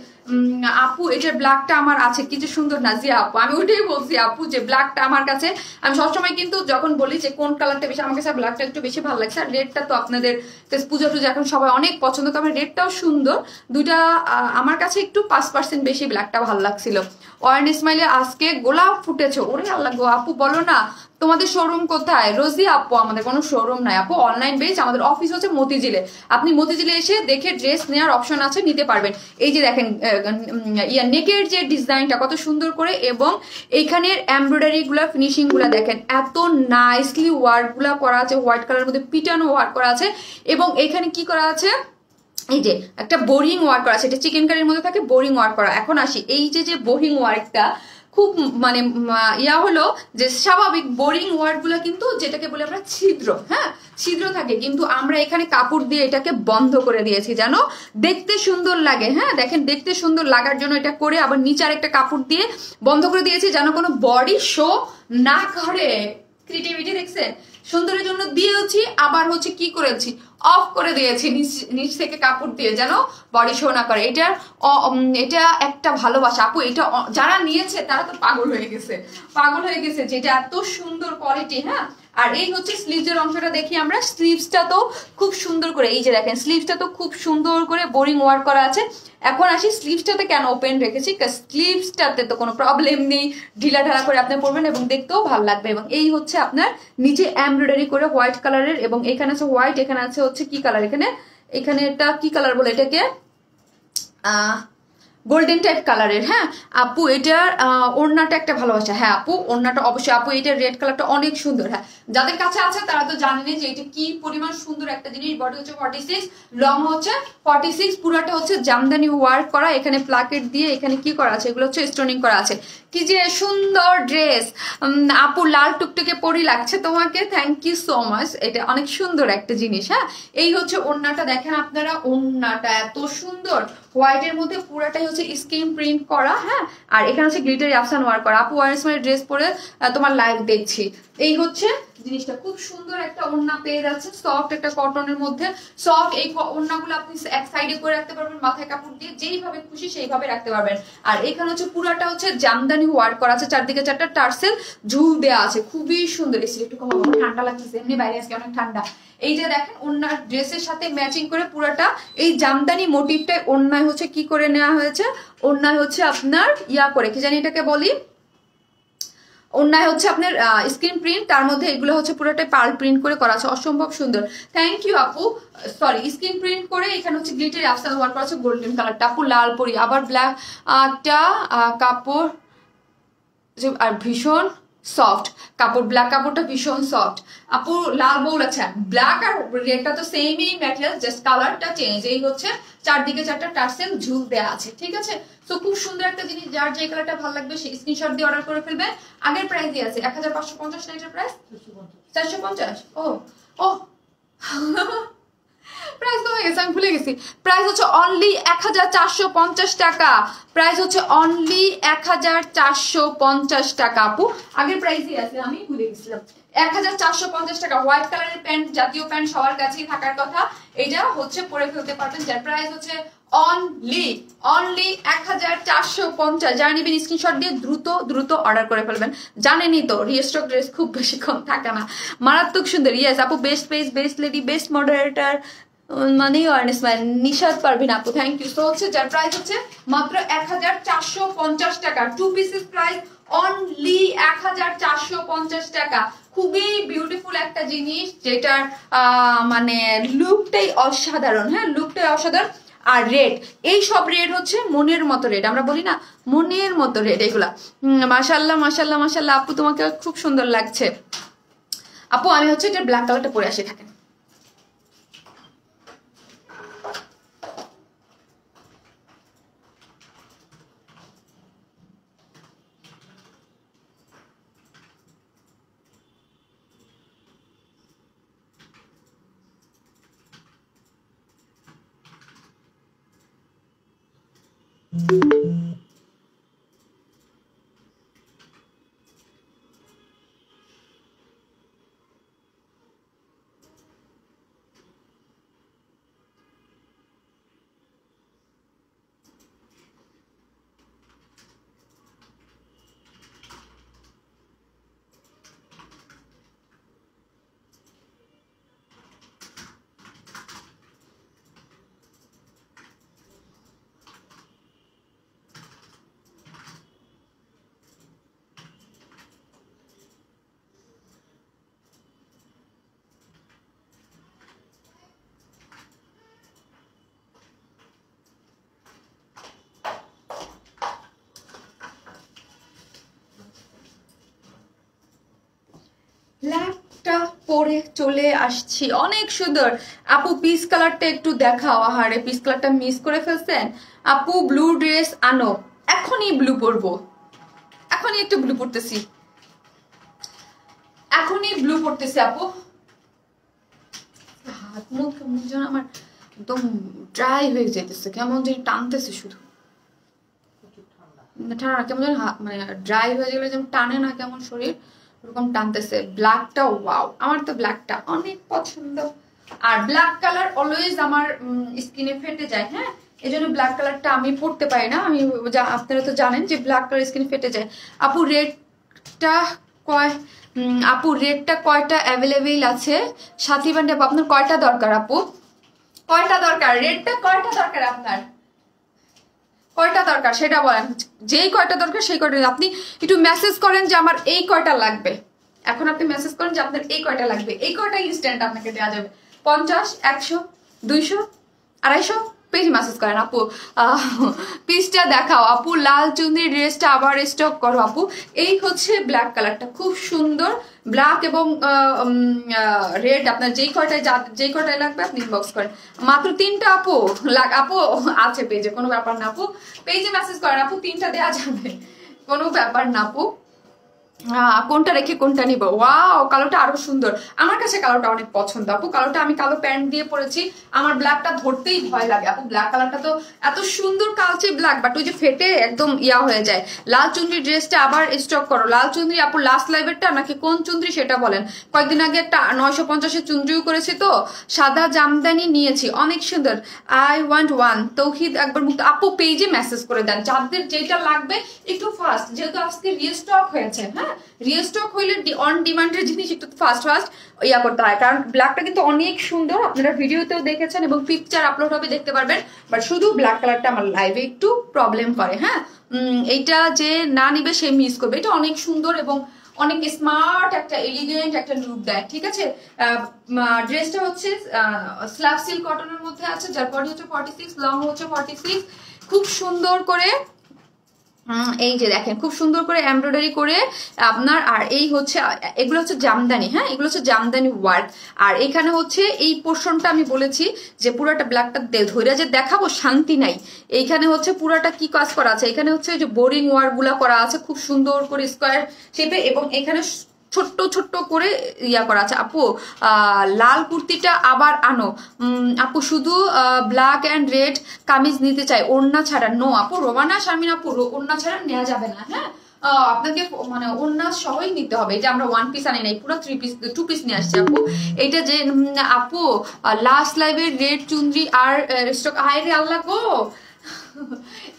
আপু এটার ব্ল্যাকটা আমার আছে, কি যে সুন্দর না জি আপু, আমি ওইটাই বলছি আপু যে ব্ল্যাকটা আমার কাছে, আমি সবসময় কিন্তু যখন বলি যে কোন কালারটা বেশি, আমার কাছে ব্ল্যাকটা একটু বেশি ভালো লাগছে। আর রেডটা তো আপনাদের পুজো টুজো এখন সবাই অনেক পছন্দ করে, রেডটাও সুন্দর দুইটা। আমার কাছে একটু 5% বেশি ব্ল্যাকটা ভালো লাগছিল। ওয়ার্ন স্মাইলে আজকে গোলাপ ফুটেছে, ওরে আল্লাহ গো আপু বলো না তোমাদের শোরুম কোথায়? রোজি আপু আমাদের কোনো শোরুম নাই আপু, অনলাইন বেস, আমাদের অফিস হচ্ছে মতিঝিলে। আপনি মতিঝিলে এসে দেখে ড্রেস নেওয়ার অপশন আছে, নিতে পারবেন। এই যে দেখেন নেকের যে ডিজাইনটা কত সুন্দর করে, এবং এইখানের এমব্রয়ডারি গুলা ফিনিশিং গুলা দেখেন এত নাইসলি ওয়ার্ক গুলা করা আছে, হোয়াইট কালারের মধ্যে পিটানো ওয়ার্ক করা আছে, এবং এখানে কি করা আছে এই যে একটা বোরিং ওয়ার্ক করা আছে, এটা চিকেন কারির মধ্যে থাকে বোরিং ওয়ার্ক করা। এখন আসি এই যে বোরিং ওয়ার্কটা খুব মানে ইয়া হলো যে স্বাভাবিক বোরিং ওয়ার্ড গুলো কিন্তু যেটাকে বলে আমরা ছিদ্র, হ্যাঁ ছিদ্র থাকে, কিন্তু আমরা এখানে কাপড় দিয়ে এটাকে বন্ধ করে দিয়েছি যেন দেখতে সুন্দর লাগে। হ্যাঁ দেখেন দেখতে সুন্দর লাগার জন্য এটা করে আবার নিচে আরেকটা কাপড় দিয়ে বন্ধ করে দিয়েছি যেন কোনো বডি শো না করে। ক্রিয়েটিভিটি দেখছেন, সুন্দরের জন্য দিয়েছি, আবার হচ্ছে কি করেছি অফ করে দিয়েছি নিচ থেকে কাপড় দিয়ে যেন বডি শো না করে। এটা একটা ভালোবাসা আপু, এটা যারা নিয়েছে তারা তো পাগল হয়ে গেছে যে এটা এত সুন্দর কোয়ালিটি। হ্যাঁ আর এই হচ্ছে স্লিভসের অংশটা দেখি আমরা, স্লিভসটা তো খুব সুন্দর করে, এই যে দেখেন স্লিভসটা তো খুব সুন্দর করে বোরিং ওয়ার্ক করা আছে। এখন আসি স্লিভসটাতে কেন ওপেন রেখেছি, স্লিভসটাতে তো কোনো প্রবলেম নেই, ঢিলা ঢালা করে আপনি পরবেন এবং দেখতেও ভালো লাগবে। এবং এই হচ্ছে আপনার নিচে এমব্রয়ডারি করে হোয়াইট কালারের, এবং এখানে আছে হোয়াইট, এখানে আছে হচ্ছে কি কালার, এখানে এটা কি কালার বলে এটাকে, গোল্ডেন টাইপ কালারের। হ্যাঁ আপু এটার ওড়নাটা একটা ভালোবাসা। হ্যাঁ আপু ওড়নাটা অবশ্যই আপু, এটার রেড কালারটা অনেক সুন্দর। হ্যাঁ যাদের কাছে আছে তারা তো জানেনই যে এটা কি পরিমাণ সুন্দর একটা জিনিস। বডি হচ্ছে 46, লং হচ্ছে 46, পুরোটা হচ্ছে জামদানি ওয়ার্ক করা, এখানে প্লাকেট দিয়ে এখানে কি করা আছে, এগুলো হচ্ছে স্টোনিং করা আছে। কি যে সুন্দর ড্রেস আপু, লাল টুকটুকে পরি লাগছে তোমাকে, থ্যাংক ইউ সো মাচ, এটা অনেক সুন্দর একটা জিনিস। হ্যাঁ এই হচ্ছে ওড়নাটা, দেখেন আপনারা ওড়নাটা এত সুন্দর, হোয়াইটের মধ্যে পুরাটাই হচ্ছে স্ক্রিন প্রিন্ট করা। হ্যাঁ আর এখানে হচ্ছে গ্লিটারি আফসান ওয়ার্ক করা। আপু ওয়ারেসমানের ড্রেস পরে তোমার লাইভ দেখছি, এই হচ্ছে জিনিসটা, খুব সুন্দর একটা ওড়না পেয়ে যাচ্ছে, সফট একটা কটনের মধ্যে, সফট। এই ওড়নাগুলো আপনি এক সাইডে করে রাখতে পারবেন, মাথায় কাপড় দিয়ে যেইভাবে খুশি সেইভাবে রাখতে পারবেন। আর এখানে হচ্ছে পুরাটা হচ্ছে জামদানি ওয়ার্ক করা আছে, চারদিকে 4টা টার্সেল ঝুল দেওয়া আছে, খুবই সুন্দর। এই একটু কম ঠান্ডা লাগতেছে, এমনি বাইরে আজকে অনেক ঠান্ডা। এই যে দেখেন ওড়নার ড্রেসের সাথে ম্যাচিং করে পুরাটা এই জামদানি মোটিভটাই ওড়নায় হচ্ছে কি করে নেওয়া হয়েছে, ওড়নায় হচ্ছে আপনার ইয়া করে কি জানি এটাকে বলি, ওড়নায় হচ্ছে আপনার স্ক্রিন প্রিন্ট, তার মধ্যে এগুলো হচ্ছে পুরোটাই পার্ল প্রিন্ট করে করা আছে, অসম্ভব সুন্দর। থ্যাংক ইউ আপু, সরি স্ক্রিন প্রিন্ট করে এখানে হচ্ছে গ্লিটারি আফসান ওয়ার্ক করা আছে, গোল্ডেন কালারটা আপু, লাল পরি আবার ব্ল্যাক একটা কাপড় আর ভীষণ সফট কাপড়, ব্ল্যাক কাপড়টা ভীষণ সফট আপু, লাল বউল আছে, ব্ল্যাক আর রেডটা তো সেমই ম্যাটেরিয়াল, জাস্ট কালারটা চেঞ্জ। এই হচ্ছে চারদিকে 4টা টার্সেল ঝুল দেওয়া আছে, ঠিক আছে। তো খুব সুন্দর একটা জিনিস, যার যে কালারটা ভালো লাগবে সেই স্ক্রিনশট দিয়ে অর্ডার করে ফেলবেন। আগের প্রাইস দিয়ে আছে 1550 না, এটার প্রাইস 450। ও ও প্রাইস তো হয়ে গেছে, আমি ভুলে গেছি। প্রাইস হচ্ছে অনলি 1450 টাকা। প্রাইস হচ্ছে অনলি 1450 টাকা আপু। আগের প্রাইসই আছে, আমি ভুলে গেছিলাম। 1450 টাকা। হোয়াইট কালারের প্যান্ট, জাতীয় প্যান্ট সবার কাছেই থাকার কথা, এটা হচ্ছে পরে ফেলতে পারবেন। যার প্রাইস হচ্ছে অনলি 1450। যারা নেবেন স্ক্রিনশট দিয়ে দ্রুত দ্রুত অর্ডার করে ফেলবেন। জানেনই তো রিস্টক ড্রেস খুব বেশিক্ষণ থাকে না। মারাত্মক সুন্দর। ইয়েস আপু, best page, best lady, best moderator, মানে নিশাদ পারভিন আপু, থ্যাংক ইউ। তো হচ্ছে যার প্রাইস হচ্ছে মাত্র 1450 টাকা। 2 পিসেস প্রাইস অনলি 1450 টাকা। খুবই বিউটিফুল একটা জিনিস, যেটার মানে লুকটাই অসাধারণ। হ্যাঁ, লুকটাই অসাধারণ। আর রেড, এই সব রেড হচ্ছে মনের মতো রেড, আমরা বলি না মনের মতো রেড এগুলা। মাশাল্লাহ মাশাল্লাহ মাশাল্লাহ আপু, তোমাকে খুব সুন্দর লাগছে আপু। আমি হচ্ছে এটা ব্ল্যাক কালারটা পরে আসি, থাকেন। ব্ল্যাকটা পরে চলে আসছি, অনেক সুন্দর আপু। পিস কালারটা একটু দেখাও। আহারে, পিস কালারটা মিস করে ফেলছেন আপু। ব্লু ড্রেস আনো, এখনই ব্লু পরবো, এখনই একটু ব্লু পরতেছি, এখনই ব্লু পরতেছি আপু। হাত মুখ কেমন যেন আমার একদম ড্রাই হয়ে যাইতেছে, কেমন যেন টানতেছে শুধু। ঠান্ডা কেমন যেন মানে ড্রাই হয়ে গেলে যেমন টানে না, কেমন শরীর ওরকম টানতেছে। ব্ল্যাকটা ওয়াও, আমার তো ব্ল্যাকটা অনেক পছন্দ। আর ব্ল্যাক কালার অলওয়েজ আমার স্কিনে ফেটে যায়। হ্যাঁ, এই জন্য ব্ল্যাক কালারটা আমি পরতে পারি না। আমি, আপনারা তো জানেন যে ব্ল্যাক কালার স্কিনে ফেটে যায়। আপু রেডটা আপু রেডটা কয়টা অ্যাভেলেবেল আছে? সাথী ব্যান্ডে আপনার কয়টা দরকার আপু? কয়টা দরকার? রেডটা কয়টা দরকার আপনার? কয়টা দরকার সেটা বলেন। যেই কয়টা দরকার সেই কয়টা আপনি একটু মেসেজ করেন যে আমার এই কয়টা লাগবে। এখন আপনি মেসেজ করেন যে আপনার এই কয়টা লাগবে, এই কয়টা ইনস্ট্যান্ট আপনাকে দেওয়া যাবে। 50, 100, 200, 250 পেজ মেসেজ করেন আপু। পিসটা দেখাও আপু। লাল চুনরি ড্রেসটা আবার স্টক করো আপু। এই হচ্ছে ব্ল্যাক কালারটা, খুব সুন্দর। ব্ল্যাক এবং রেড, আপনার যেই কয়টায় লাগবে আপনি ইনবক্স করেন। মাত্র 3টা আপু আপু আছে পেজে, কোনো ব্যাপার না আপু। পেজে মেসেজ করেন আপু, 3টা দেওয়া যাবে, কোনো ব্যাপার না আপু। কোনটা রেখে কোনটা নিব? ওয়াও, কালোটা আরো সুন্দর। আমার কাছে কালোটা অনেক পছন্দ আপু। কালোটা আমি কালো প্যান্ট দিয়ে পরেছি, আমার ব্ল্যাকটা ধরতেই ভয় লাগে আপু। ব্ল্যাক কালারটা তো এত সুন্দর কালচে ব্ল্যাক, বাট ওই যে ফেটে একদম ইয়া হয়ে যায়। লাল চুনরি ড্রেসটা আবার স্টক করো। লাল চুনরি আপু লাস্ট লাইভেরটা নাকি কোন চুনরি সেটা বলেন। কয়েকদিন আগে একটা 950-এর চুনরিও করেছি, তো সাদা জামদানি নিয়েছি, অনেক সুন্দর। I want one। তৌহিদ একবার মুক্ত আপু পেজে মেসেজ করে দেন যাদের যেটা লাগবে, একটু ফাস্ট, যেহেতু আজকে রিস্টক হয়েছে। হ্যাঁ, রিস্টক হইলে অন ডিমান্ডের জিনিস একটু ফাস্ট ইয়া করতে হয়, কারণ ব্ল্যাকটা কিন্তু অনেক সুন্দর, আপনারা ভিডিওতেও দেখেছেন এবং পিকচার আপলোড হবে দেখতে পারবেন। বাট শুধু ব্ল্যাক কালারটা আমার লাইভে একটু প্রবলেম করে। হ্যাঁ, এইটা যে না নিবে সে মিস করবে। এটা অনেক সুন্দর এবং অনেক স্মার্ট একটা এলিগেন্ট একটা লুক দেয়। ঠিক আছে, ড্রেসটা হচ্ছে স্ল্যাব সিল্ক কটনের মধ্যে আছে, যার বডি হচ্ছে 46, লং হচ্ছে 46। খুব সুন্দর করে এই যে দেখেন, খুব সুন্দর করে এমব্রয়ডারি করে আপনার। আর এই হচ্ছে, এগুলো হচ্ছে জামদানি। হ্যাঁ, এগুলো হচ্ছে জামদানি ওয়ার্ক। আর এখানে হচ্ছে এই পোর্শনটা আমি বলেছি যে পুরাটা ব্ল্যাকটা ধরে যে দেখাবো, শান্তি নাই। এইখানে হচ্ছে পুরাটা কি কাজ করা আছে, এখানে হচ্ছে যে বোরিং ওয়ার্ক গুলা করা আছে খুব সুন্দর করে স্কোয়ার শেপে, এবং এখানে ছোট্ট ছোট্ট করে ইয়া করা আছে। আপু লাল কুর্তিটা আবার আনো। আপু শুধু ব্ল্যাক অ্যান্ড রেড কামিজ নিতে চাই, ওড়না ছাড়া। নো আপু, রোমানা শারমিন আপু, ওড়না ছাড়া নেওয়া যাবে না। হ্যাঁ, আপনাকে মানে ওড়না সহই নিতে হবে। এটা আমরা 1 পিস আনি নাই, পুরো 3 পিস 2 পিস নিয়ে আসছি আপু। এইটা যে আপু লাস্ট লাইভে রেড চুনরি আর স্টক, হায় রে আল্লাহ গো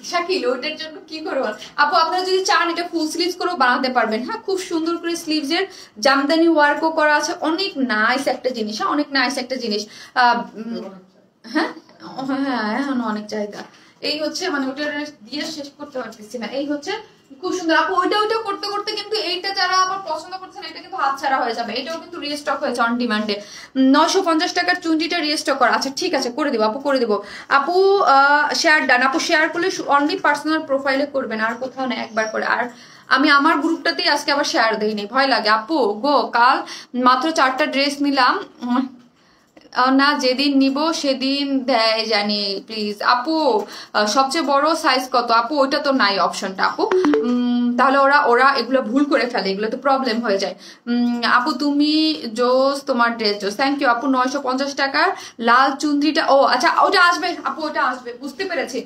শাকিল, ওটার জন্য কি করবো আপু? আপনারা যদি চান এটা ফুল স্লিভস করেও বানাতে পারবেন। হ্যাঁ, খুব সুন্দর করে স্লিভস এর জামদানি ওয়ার্কও করা আছে। অনেক নাইস একটা জিনিস, হ্যাঁ অনেক নাইস একটা জিনিস। হ্যাঁ হ্যাঁ, এখন অনেক চাহিদা। এই হচ্ছে মানে ওটা দিয়ে শেষ করতে পারতেছি না। এই হচ্ছে খুব সুন্দর আপু। ওইটা করতে করতে কিন্তু এইটা যারা আবার পছন্দ করছেন এটা কিন্তু হাতছাড়া হয়ে যাবে। এটাও কিন্তু রিস্টক হয়েছে অন ডিমান্ডে। 950 টাকার চুন্ডিটা রিস্টক করা। আচ্ছা ঠিক আছে, করে দিব আপু, করে দিব আপু। শেয়ার ডান আপু। শেয়ার করলে অনলি পার্সোনাল প্রোফাইলে করবেন, আর কোথাও না, একবার করে। আর আমি আমার গ্রুপটাতেই আজকে আবার শেয়ার দেইনি, ভয় লাগে আপু গো। কাল মাত্র 4টা ড্রেস নিলাম না, যেদিন নিব সেদিন দেয় জানি প্লিজ আপু। সবচেয়ে বড় সাইজ কত আপু? ওইটা তো নাই অপশনটা আপু। তাহলে ওরা এগুলো ভুল করে ফেলে, এগুলো তো প্রবলেম হয়ে যায়। আপু তুমি জোস, তোমার ড্রেস জোস, থ্যাংক ইউ আপু। 950 টাকার লাল চুন্দ্রিটা, ও আচ্ছা ওটা আসবে আপু, ওটা আসবে, বুঝতে পেরেছি।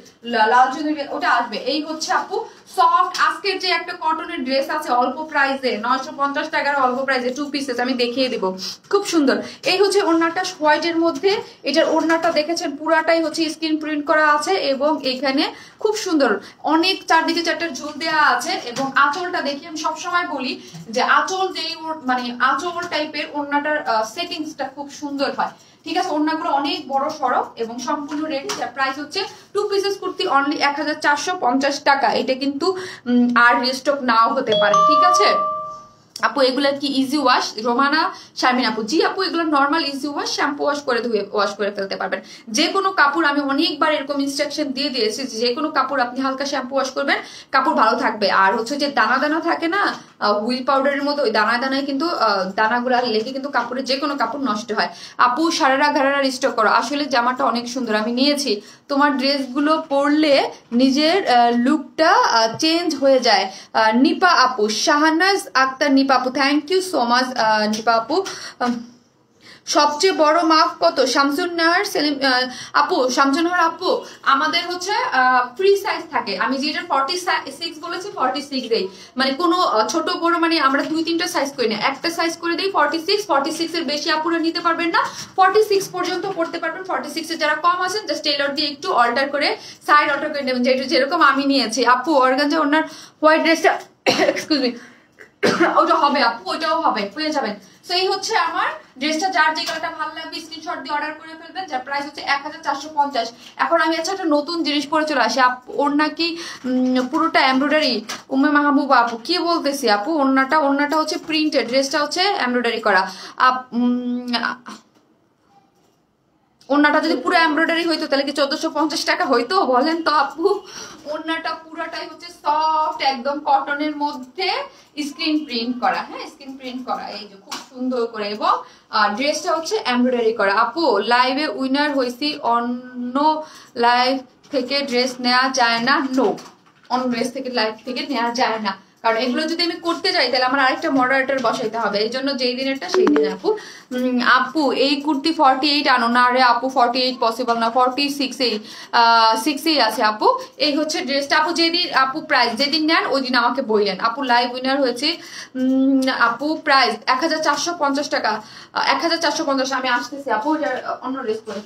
লাল চুন্দ্রি ওটা আসবে। এই হচ্ছে আপু সফট আজকের যে একটা কটনের ড্রেস আছে অল্প প্রাইসে, 950 টাকার অল্প প্রাইসে 2 পিসেস, আমি দেখিয়ে দিব, খুব সুন্দর। এই হচ্ছে ওড়নাটা হোয়াইটের মধ্যে। এটার ওড়নাটা দেখেছেন পুরাটাই হচ্ছে স্ক্রিন প্রিন্ট করা আছে, এবং এখানে খুব সুন্দর অনেক চারদিকে 4টা ঝুল দেওয়া আছে। এবং আঁচলটা দেখি, আমি সবসময় বলি যে আঁচল যেই মানে আঁচল টাইপের ওড়নাটার সেটিংসটা খুব সুন্দর হয়। ঠিক আছে, ওড়নাগুলো অনেক বড় সড়ক এবং সম্পূর্ণ রেডি। যার প্রাইস হচ্ছে 2 পিসেস কুর্তি অনলি 1450 টাকা। এটা কিন্তু আর রিস্টক নাও হতে পারে। ঠিক আছে আপু, এগুলা কি ইজি ওয়াশ? রোমানা শারমিন আপু, জি আপু, এগুলো normal easy wash, shampoo wash করে ধুয়ে ওয়াশ করে ফেলতে পারবেন। যে কোনো কাপড় আমি অনেকবার এরকম ইনস্ট্রাকশন দিয়ে দিয়েছি, যে কোনো কাপড় আপনি হালকা শ্যাম্পু ওয়াশ করবেন, কাপড় ভালো থাকবে। আর হচ্ছে যে দানা দানা থাকে না হুইল পাউডারের মতো, ওই দানায় দানায় কিন্তু দানাগুলা লেগে কিন্তু কাপড়ে যে কোনো কাপড় নষ্ট হয়। আপু সারারা ঘাড়ারা স্টক করো। আসলে জামাটা অনেক সুন্দর, আমি নিয়েছি। তোমার ড্রেসগুলো পরলে নিজের লুকটা চেঞ্জ হয়ে যায়। নিপা আপু, শাহনাজ আক্তার নিপা আপু, thank you so much Nipa আপু। সবচেয়ে বড় মাপ কত? শামসুন নাহার সেলিম আপু, শামসুন নাহার আপু, আমাদের হচ্ছে ফ্রি সাইজ থাকে। আমি যেটা 46 বলেছি 46 দেই, মানে কোনো ছোট বড় মানে আমরা 2-3টা সাইজ করি না, একটা সাইজ করে দেই 46 এর বেশি আপুরা নিতে পারবেন না, 46 পর্যন্ত পড়তে পারবেন। 46 এর যারা কম আছেন জাস্ট টেলর দিয়ে একটু অল্টার করে সাইড অল্টার করে নেবেন, যেরকম আমি নিয়েছি আপু। অর্গানজা ওনার হোয়াইট ড্রেসটা এক্সকিউজ মি ওটা হবে আপু, ওইটাও হবে, পেয়ে যাবেন। সো এই হচ্ছে আমার ড্রেসটা, যার যে কালারটা ভালো লাগবে স্ক্রিনশট দিয়ে অর্ডার করে ফেলবেন। যার প্রাইস হচ্ছে 1450। এখন আমি আচ্ছা একটা নতুন জিনিস পরে চলে আসি। ওর নাকি পুরোটা এমব্রয়ডারি। উম্মে মাহবুবা আপু, কি বলতেছি আপু? ওড়নাটা হচ্ছে প্রিন্টেড, ড্রেসটা হচ্ছে এমব্রয়ডারি করা। ওড়নাটা যদি পুরো এমব্রয়ডারি হইতো তাহলে কি 1450 টাকা হইতো বলেন তো আপু? ওড়নাটা পুরাটাই হচ্ছে সফট একদম কটনের মধ্যে স্ক্রিন প্রিন্ট করা। হ্যাঁ, স্ক্রিন প্রিন্ট করা, এই যে খুব সুন্দর করে। এবং ড্রেসটা হচ্ছে এমব্রয়ডারি করা। আপু লাইভে উইনার হইছি, অন্য লাইভ থেকে ড্রেস নেওয়া যায় না? নো, অন্য ড্রেস থেকে লাইভ থেকে নেওয়া যায় না, কারণ এগুলো যদি আমি করতে যাই তাহলে আমার আরেকটা মডারেটর বসাইতে হবে। এই জন্য যেই দিনেরটা সেই দিন আপু। আপু এই কুর্তি 48 আনো না রে আপু, 48 পসিবল না, 46 আছে আপু। এই হচ্ছে ড্রেসটা আপু। যেদিন আপু প্রাইস যেদিন নেন ওই দিন আমাকে বললেন। আপু লাইভ উইনার হয়েছে আপু, প্রাইস 1450 টাকা। 1450 আমি আসতেছি আপু, অন্য ড্রেস করে।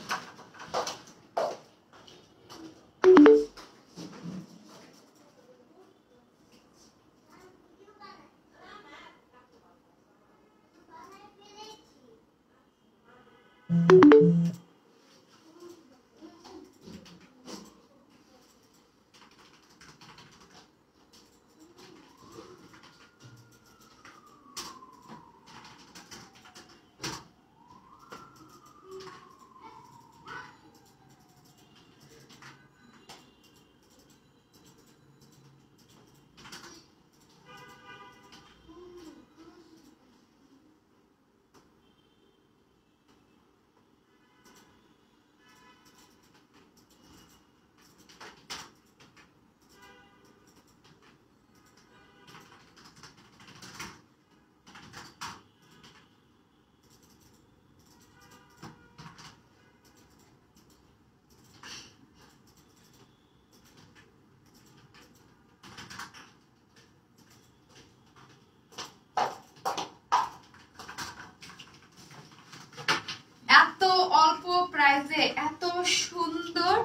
প্রাইসে এত সুন্দর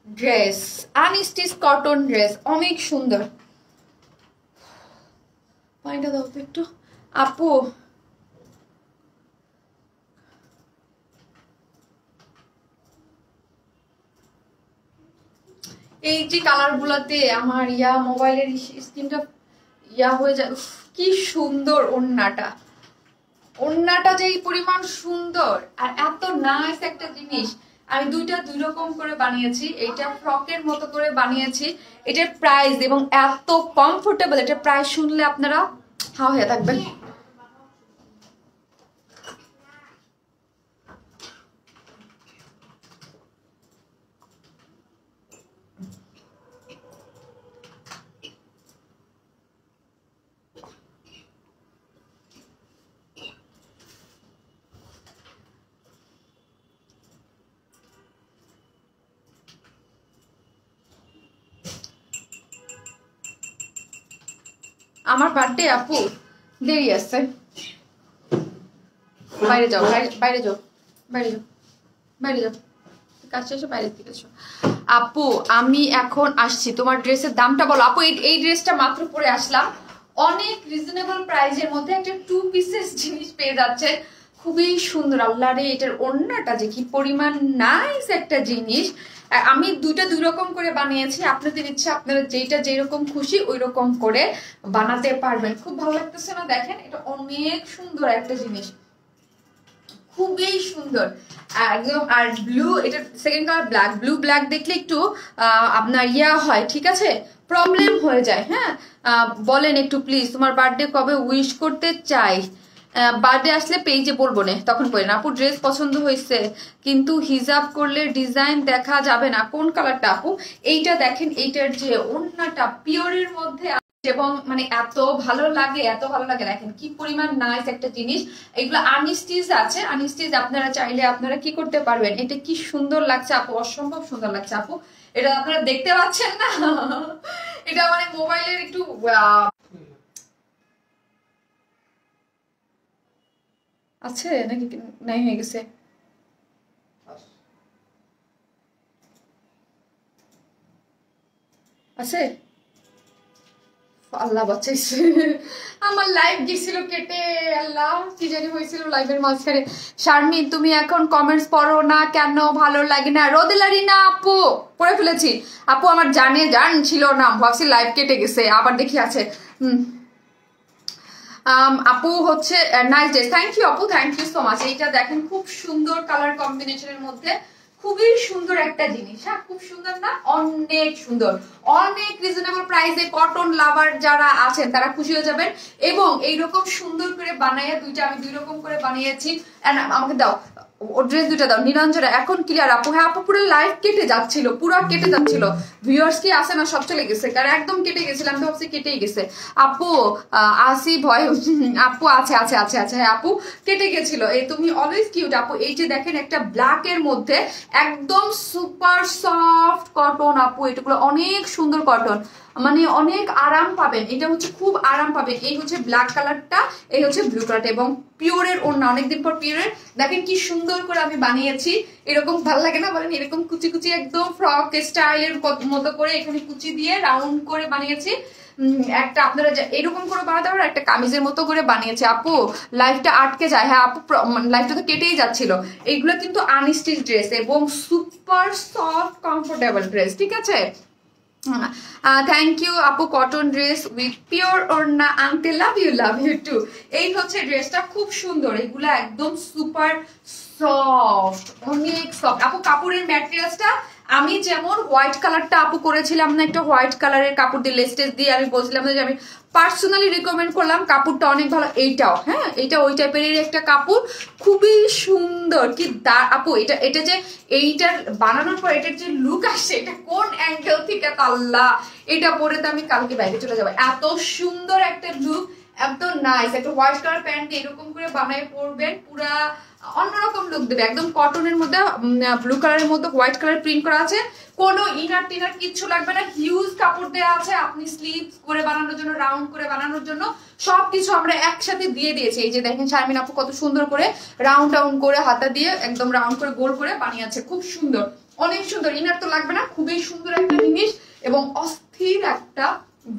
ড্রেস, আনস্টিচ কটন ড্রেস, অনেক সুন্দর। পানিটা দাও তো একটু আপু। এই যে কালার গুলাতে আমার মোবাইলের স্ক্রিনটা হয়ে যায়। কি সুন্দর ওড়নাটা, ওড়নাটা যে এই পরিমাণ সুন্দর আর এত নাইস একটা জিনিস। আমি দুইটা দুই রকম করে বানিয়েছি, এইটা ফ্রকের মতো করে বানিয়েছি। এটার প্রাইস এবং এত কমফোর্টেবল, এটার প্রাইস শুনলে আপনারা হা হয়ে থাকবেন। আমার বার্থডে আপু দেরি আছে, বাইরে যাও, বাইরে যাও, বাইরে যাও, বাইরে যাও, কাজ শেষে বাইরের দিকে এসো। আপু আমি এখন আসছি, তোমার ড্রেসের দামটা বলো। আপু এই ড্রেসটা মাত্র পরে আসলাম, অনেক রিজনেবল প্রাইসের মধ্যে একটা 2 পিসেস জিনিস পেয়ে যাচ্ছে, খুবই সুন্দর। আল্লাহ রে, এটার ওড়নাটা যে কি পরিমাণ নাইস একটা জিনিস। আমি দুইটা দুই রকম করে বানিয়েছি, আপনাদের ইচ্ছা আপনারা যেটা যেরকম খুশি ওই রকম করে বানাতে পারবেন। খুব ভালো লাগতেছে না? দেখেন এটা অনেক সুন্দর একটা জিনিস, খুবই সুন্দর একদম। আর ব্লু, এটা second colour black, blue black দেখলে একটু আপনার হয়, ঠিক আছে, প্রবলেম হয়ে যায়। হ্যাঁ বলেন একটু প্লিজ, তোমার বার্থডে কবে উইশ করতে চাই? বার্থডে আসলে পেজে বলবো না, তখন বলেন। আপু ড্রেস পছন্দ হয়েছে কিন্তু হিজাব করলে ডিজাইন দেখা যাবে না, কোন কালারটা আপু? এইটা দেখেন, এইটার যে ওড়নাটা পিওরের মধ্যে এবং মানে এত ভালো লাগে, এত ভালো লাগে। দেখেন কি পরিমাণ নাইস একটা জিনিস। এগুলো আনস্টিচ আছে, আনস্টিচ আপনারা চাইলে আপনারা কি করতে পারবেন। এটা কি সুন্দর লাগছে আপু, অসম্ভব সুন্দর লাগছে আপু। এটা আপনারা দেখতে পাচ্ছেন না? এটা মানে মোবাইলের একটু আছে নাকি নাই হয়ে গেছে? আছে, আল্লাহ বাঁচাইছে। আমার লাইভ গেছিল কেটে, আল্লাহ কি জানি হয়েছিল লাইভের মাঝখানে। শারমিন তুমি এখন কমেন্টস পড়ো না কেন? ভালো লাগে না? রোদেলারি না আপু, পড়ে ফেলেছি আপু, আমার জান ছিল না, ভাবছি লাইভ কেটে গেছে, আবার দেখি আছে। আপু হচ্ছে নাইস ড্রেস, থ্যাংক ইউ আপু, থ্যাংক ইউ সো মাচ। এইটা দেখেন খুব সুন্দর কালার কম্বিনেশনের মধ্যে, খুবই সুন্দর একটা জিনিস। হ্যাঁ খুব সুন্দর না? অনেক সুন্দর, অনেক রিজনেবল প্রাইসে। কটন লাভার যারা আছেন তারা খুশি হয়ে যাবেন। এবং এইরকম সুন্দর করে বানাইয়া দুইটা আমি দুই রকম করে বানিয়েছি। আমাকে দাও ও ড্রেস দুইটা দাও। নিরঞ্জনা এখন ক্লিয়ার আপু? হ্যাঁ আপু পুরো লাইভ কেটে যাচ্ছিল, পুরো কেটে যাচ্ছিল। ভিউয়ার্স কি আসে না? সব চলে গেছে, কারণ একদম কেটে গেছিলাম, তো ভাবছি কেটেই গেছে। আপু আসি ভয়, আপু আছে আছে আছে আছে, হ্যাঁ আপু কেটে গেছিল। এই তুমি অলওয়েজ কিউট আপু। এই যে দেখেন একটা ব্ল্যাক এর মধ্যে একদম সুপার সফট কটন আপু, এটাগুলো অনেক সুন্দর কটন, মানে অনেক আরাম পাবেন। এটা হচ্ছে খুব আরাম পাবেন। এই হচ্ছে ব্ল্যাক কালারটা, এই হচ্ছে ব্লু কালারটা, এবং পিওরের ওড়না, অনেকদিন পর পিওরের। দেখেন কি সুন্দর করে আমি বানিয়েছি, এরকম ভালো লাগে না বলেন? এরকম কুচি কুচি একদম ফ্রক স্টাইলের মতো করে এখানে কুচি দিয়ে রাউন্ড করে বানিয়েছি। একটা আপনারা এরকম করে বানাতে পারেন, একটা কামিজের মতো করে বানিয়েছে। আপু লাইফটা আটকে যায়। হ্যাঁ আপু লাইফটা তো কেটেই যাচ্ছিল। এইগুলো কিন্তু আনস্টিচ ড্রেস এবং সুপার সফট কমফোর্টেবল ড্রেস, ঠিক আছে। থ্যাংক ইউ আপু, কটন ড্রেস উইথ পিওর ওড়না, আংটি, লাভ ইউ টু। এই হচ্ছে ড্রেসটা, খুব সুন্দর। এগুলা একদম সুপার সফট, অনেক সফট আপু। কাপড়ের ম্যাটেরিয়ালসটা আমি যেমন হোয়াইট কালারটা আপু করেছিলাম না, একটা হোয়াইট কালারের কাপড় দিয়ে লেস্টেজ দিয়ে আমি বলছিলাম যে আমি পার্সোনালি রিকমেন্ড করলাম, কাপড়টা অনেক ভালো। এইটাও হ্যাঁ, এটা ওই টাইপের একটা কাপড়, খুবই সুন্দর। কি আপু এটা এটা যে এইটার বানানোর পর এটার যে লুক আসছে, এটা কোন অ্যাঙ্গেল থেকে আল্লাহ, এটা পরে তো আমি কালকে বাইরে চলে যাবো। এত সুন্দর একটা লুক, এত নাইস একটা হোয়াইট কালার প্যান্ট এরকম করে বানায় পরবেন, পুরা অন্যরকম লুক দেবে। একদম কটনের মধ্যে ব্লু কালারের মধ্যে হোয়াইট কালার প্রিন্ট করা আছে, কোনো ইনার টিনার কিচ্ছু লাগবে না, হিউজ কাপড় দেওয়া আছে। আপনি স্লিভস করে বানানোর জন্য, রাউন্ড করে বানানোর জন্য সবকিছু আমরা একসাথে দিয়ে দিয়েছি। এই যে দেখেন শারমিন আপু কত সুন্দর করে রাউন্ড টাউন করে হাতা দিয়ে একদম রাউন্ড করে গোল করে বানিয়েছে, খুব সুন্দর, অনেক সুন্দর। ইনার তো লাগবে না, খুবই সুন্দর একটা জিনিস এবং অস্থির একটা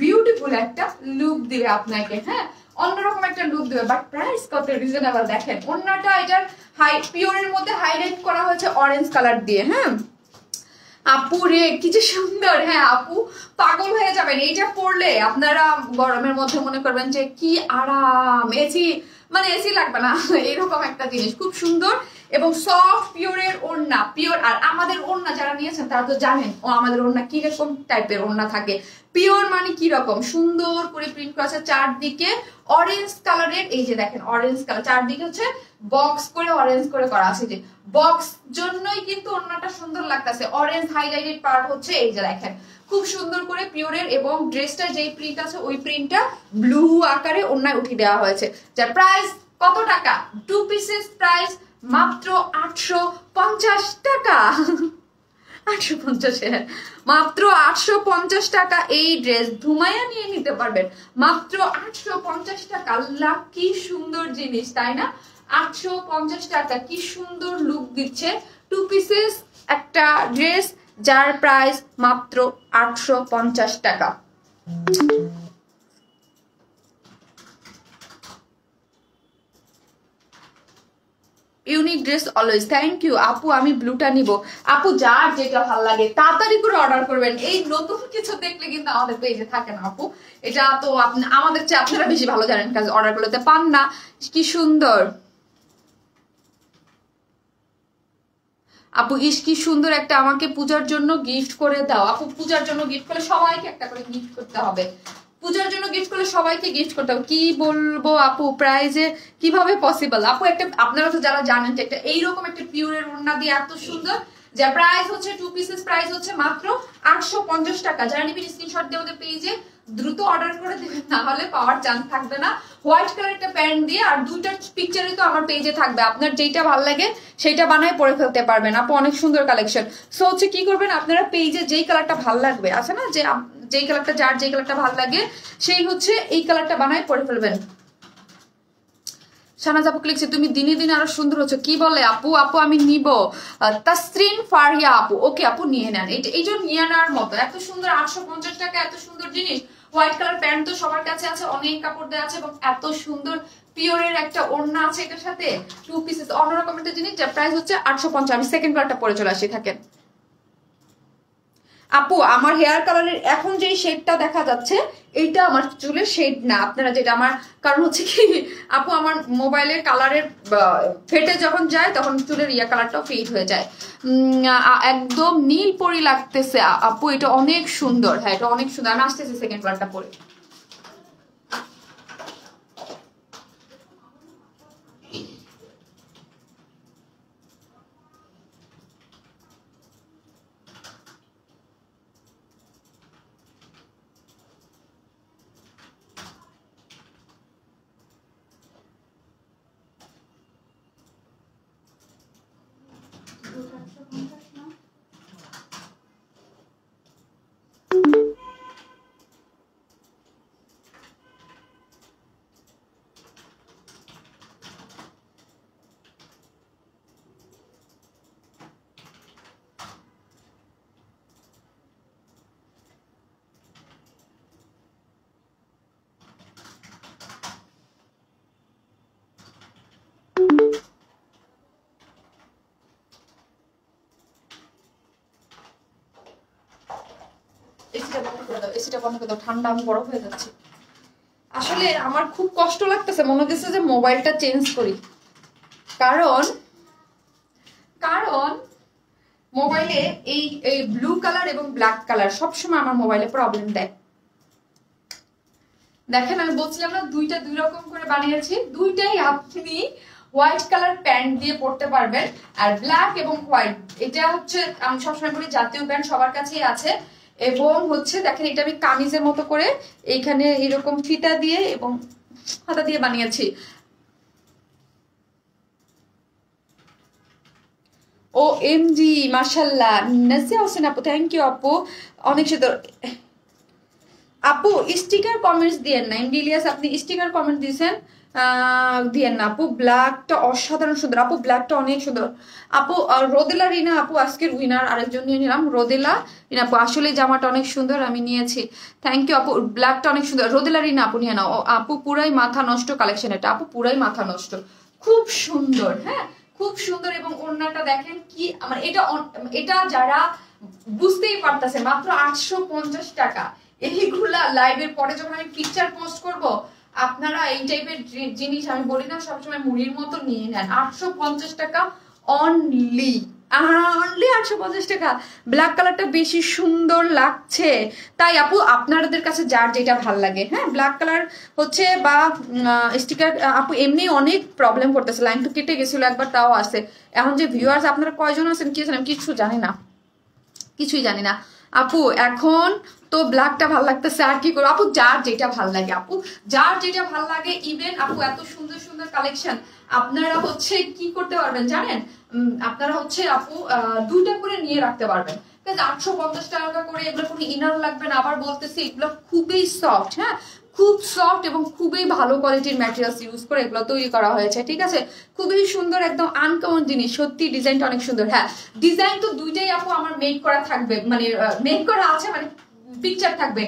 বিউটিফুল একটা লুক দিবে আপনাকে। হ্যাঁ, অন্যরকম একটা লুক দেবে, বাট প্রাইস কত রিজনেবল। দেখেন ওন্নাটা এটার হাই পিওরের মধ্যে হাইলাইট করা হয়েছে অরেঞ্জ কালার দিয়ে। হ্যাঁ আপু রে কি যে সুন্দর, হ্যাঁ আপু পাগল হয়ে যাবেন এইটা পরলে। আপনারা গরমের মধ্যে মনে করবেন যে কি আরাম, এসি মানে এসি লাগবে না, এরকম একটা জিনিস, খুব সুন্দর এবং সফট পিওরের ওড়না, পিওর। আর আমাদের ওড়না যারা নিয়েছেন তারা তো জানেন ও আমাদের ওড়না কিরকম টাইপের ওড়না থাকে। পিওর মানে কি রকম সুন্দর করে প্রিন্ট করা আছে চারদিকে অরেঞ্জ কালারের। এই যে দেখেন অরেঞ্জ কালার চারদিকে হচ্ছে বক্স করে অরেঞ্জ করে করা আছে, যে বক্স জন্যই কিন্তু ওড়নাটা সুন্দর লাগতেছে। অরেঞ্জ হাইলাইটেড পার্ট হচ্ছে এই যে দেখেন খুব সুন্দর করে পিওরের, এবং ড্রেসটা যেই প্রিন্ট আছে ওই প্রিন্টটা ব্লু আকারে ওড়নায় উঠিয়ে দেওয়া হয়েছে। যার প্রাইস কত টাকা? 2 পিসেস প্রাইস মাত্র 850 টাকা। 850, মাত্র 850 টাকা। এই ড্রেস ধুমাইয়া নিয়ে নিতে পারবেন মাত্র 850 টাকা। কি সুন্দর জিনিস তাই না? 850 টাকা, কি সুন্দর লুক দিচ্ছে 2 পিসেস একটা ড্রেস, যার প্রাইস মাত্র 850 টাকা। Unique dress always, thank you আপু। আমি ব্লুটা নিব আপু, যার যেটা ভালো লাগে তাড়াতাড়ি করে অর্ডার করবেন। এই নতুন কিছু দেখলে কিন্তু আমাদের পেজে থাকে না আপু, এটা তো আমাদের চেয়ে আপনারা বেশি ভালো জানেন, কাজ অর্ডার করলে পান না। কি সুন্দর আপু, ইস কি সুন্দর একটা আমাকে পূজার জন্য গিফট করে দাও। আপু পূজার জন্য গিফট করলে সবাইকে একটা করে গিফট করতে হবে, পূজার জন্য গিফট করলে সবাইকে গিফট করতে হবে। কি বলবো আপু, প্রাইজে কিভাবে পসিবল আপু? একটা আপনারা তো যারা জানেন যে একটা এইরকম একটা পিওরের ওড়না দিয়ে এত সুন্দর, যার প্রাইস হচ্ছে 2 পিসেস প্রাইস হচ্ছে মাত্র 850 টাকা। যারা নিবেন স্ক্রিনশট দিয়ে ওদের পেজে দ্রুত অর্ডার করে দেবেন, না হলে পাওয়ার চান্স থাকবে না। হোয়াইট কালার একটা প্যান্ট দিয়ে, আর দুইটা পিকচারই তো আমার পেজে থাকবে, আপনার যেটা ভালো লাগে সেইটা বানায় পরে ফেলতে পারবেন আপু, অনেক সুন্দর কালেকশন। সো হচ্ছে কি করবেন আপনারা, পেজে যেই কালারটা ভালো লাগবে আছে না, যে যেই কালারটা যার যেই কালারটা ভালো লাগে সেই হচ্ছে এই কালারটা বানায় পরে ফেলবেন। শাহনাজ আপু লিখছে তুমি দিনে দিনে আরো সুন্দর হচ্ছে, কি বলে আপু? আপু আমি নিব। তাসরিন ফারিয়া আপু, ওকে আপু নিয়ে নেন, এই জন্য নিয়ে নেওয়ার মতো। এত সুন্দর 850 টাকা, এত সুন্দর জিনিস। হোয়াইট কালার প্যান্ট তো সবার কাছে আছে, অনেক কাপড় দেওয়া আছে, এবং এত সুন্দর পিওরের একটা ওড়না আছে এটার সাথে। 2 পিসেস অন্যরকম একটা জিনিস, যার প্রাইস হচ্ছে 850। আমি সেকেন্ড কালারটা পরে চলে আসি, থাকেন আপু। আমার হেয়ার কালারের এখন যেই শেডটা দেখা যাচ্ছে এইটা আমার চুলের শেড না, আপনারা যেটা আমার, কারণ হচ্ছে কি আপু আমার মোবাইলের কালারের ফেটে যখন যায় তখন চুলের ইয়া কালারটাও ফেড হয়ে যায়। একদম নীল পরি লাগতেছে আপু, এটা অনেক সুন্দর। হ্যাঁ এটা অনেক সুন্দর। আমি আসতেছি সেকেন্ড কালারটা পরে। এসিটা বন্ধ করে দাও, ঠান্ডা আমি বরফ হয়ে যাচ্ছে। আসলে আমার খুব কষ্ট লাগতেছে, মনে হচ্ছে যে মোবাইলটা চেঞ্জ করি, কারণ মোবাইলে এই ব্লু কালার এবং ব্ল্যাক কালার সবসময় আমার মোবাইলে প্রবলেম দেয়। দেখেন আমি বলছিলাম না দুইটা দুই রকম করে বানিয়েছি, দুইটাই আপনি হোয়াইট কালার প্যান্ট দিয়ে পরতে পারবেন। আর ব্ল্যাক এবং হোয়াইট এটা হচ্ছে আমি সবসময় বলি জাতীয় প্যান্ট সবার কাছেই আছে। এবং হচ্ছে দেখেন এটা আমি কামিজের মতো করে এইখানে এরকম ফিতা দিয়ে এবং হাতা দিয়ে বানিয়েছি। ও এম জি মাশাল্লাহ, নাজিয়া হোসেন আপু থ্যাংক ইউ আপু, অনেক সুন্দর আপু। স্টিকার কমেন্টস দিয়েন না, ইন্ডিলিয়াস আপনি স্টিকার কমেন্ট দিয়েছেন, দিয়েন না আপু। ব্ল্যাকটা অসাধারণ সুন্দর আপু, ব্ল্যাকটা অনেক সুন্দর আপু। রোদেলা রিনা আপু আজকের উইনার, আরেকজন নিয়ে নিলাম রোদেলা রিনা আপু। আসলে জামাটা অনেক সুন্দর, আমি নিয়েছি, থ্যাংক ইউ আপু। ব্ল্যাকটা অনেক সুন্দর, রোদেলা রিনা আপু নিয়ে নাও আপু। পুরাই মাথা নষ্ট কালেকশন এটা আপু, পুরাই মাথা নষ্ট, খুব সুন্দর, হ্যাঁ খুব সুন্দর। এবং ওড়নাটা দেখেন কি আমার, এটা যারা বুঝতেই পারতেছে মাত্র 850 টাকা। এইগুলা লাইভের পরে যখন আমি পিকচার পোস্ট করব, আপনারা এই টাইপের জিনিস আমি বলি না সবসময় মুড়ির মতো নিয়ে নেন। 850 টাকা অনলি, অনলি 850 টাকা। ব্ল্যাক কালারটা বেশি সুন্দর লাগছে, তাই আপু আপনাদের কাছে যার যেটা ভাল লাগে, হ্যাঁ ব্ল্যাক কালার হচ্ছে বা স্টিকার আপু। এমনি অনেক প্রবলেম করতেছে, লাইন তো কেটে গেছিল একবার, তাও আসে। এখন যে ভিউয়ার্স আপনারা কয়জন আছেন কি আছেন আমি কিছু জানি না, কিছুই জানি না আপু। এখন তো ব্ল্যাকটা ভাল লাগতেছে, আর কি করবো আপু, যার যেটা ভাল লাগে আপু, যার যেটা ভাল লাগে। ইভেন আপু এত সুন্দর সুন্দর কালেকশন, আপনারা হচ্ছে কি করতে পারবেন জানেন, আপনারা হচ্ছে আপু দুইটা করে নিয়ে রাখতে পারবেন। 850 টাকা করে, এগুলো কোনো ইনার লাগবে না। আবার বলতেছি এগুলো খুবই সফট, হ্যাঁ খুব সফট এবং খুবই ভালো কোয়ালিটির ম্যাটেরিয়ালস ইউজ করে এগুলো তৈরি করা হয়েছে, ঠিক আছে। খুবই সুন্দর, একদম আনকমন জিনিস, সত্যি ডিজাইনটা অনেক সুন্দর। হ্যাঁ ডিজাইন তো দুইটাই আপু আমার মেক করা থাকবে, মানে মেক করা আছে, মানে পিকচার থাকবে।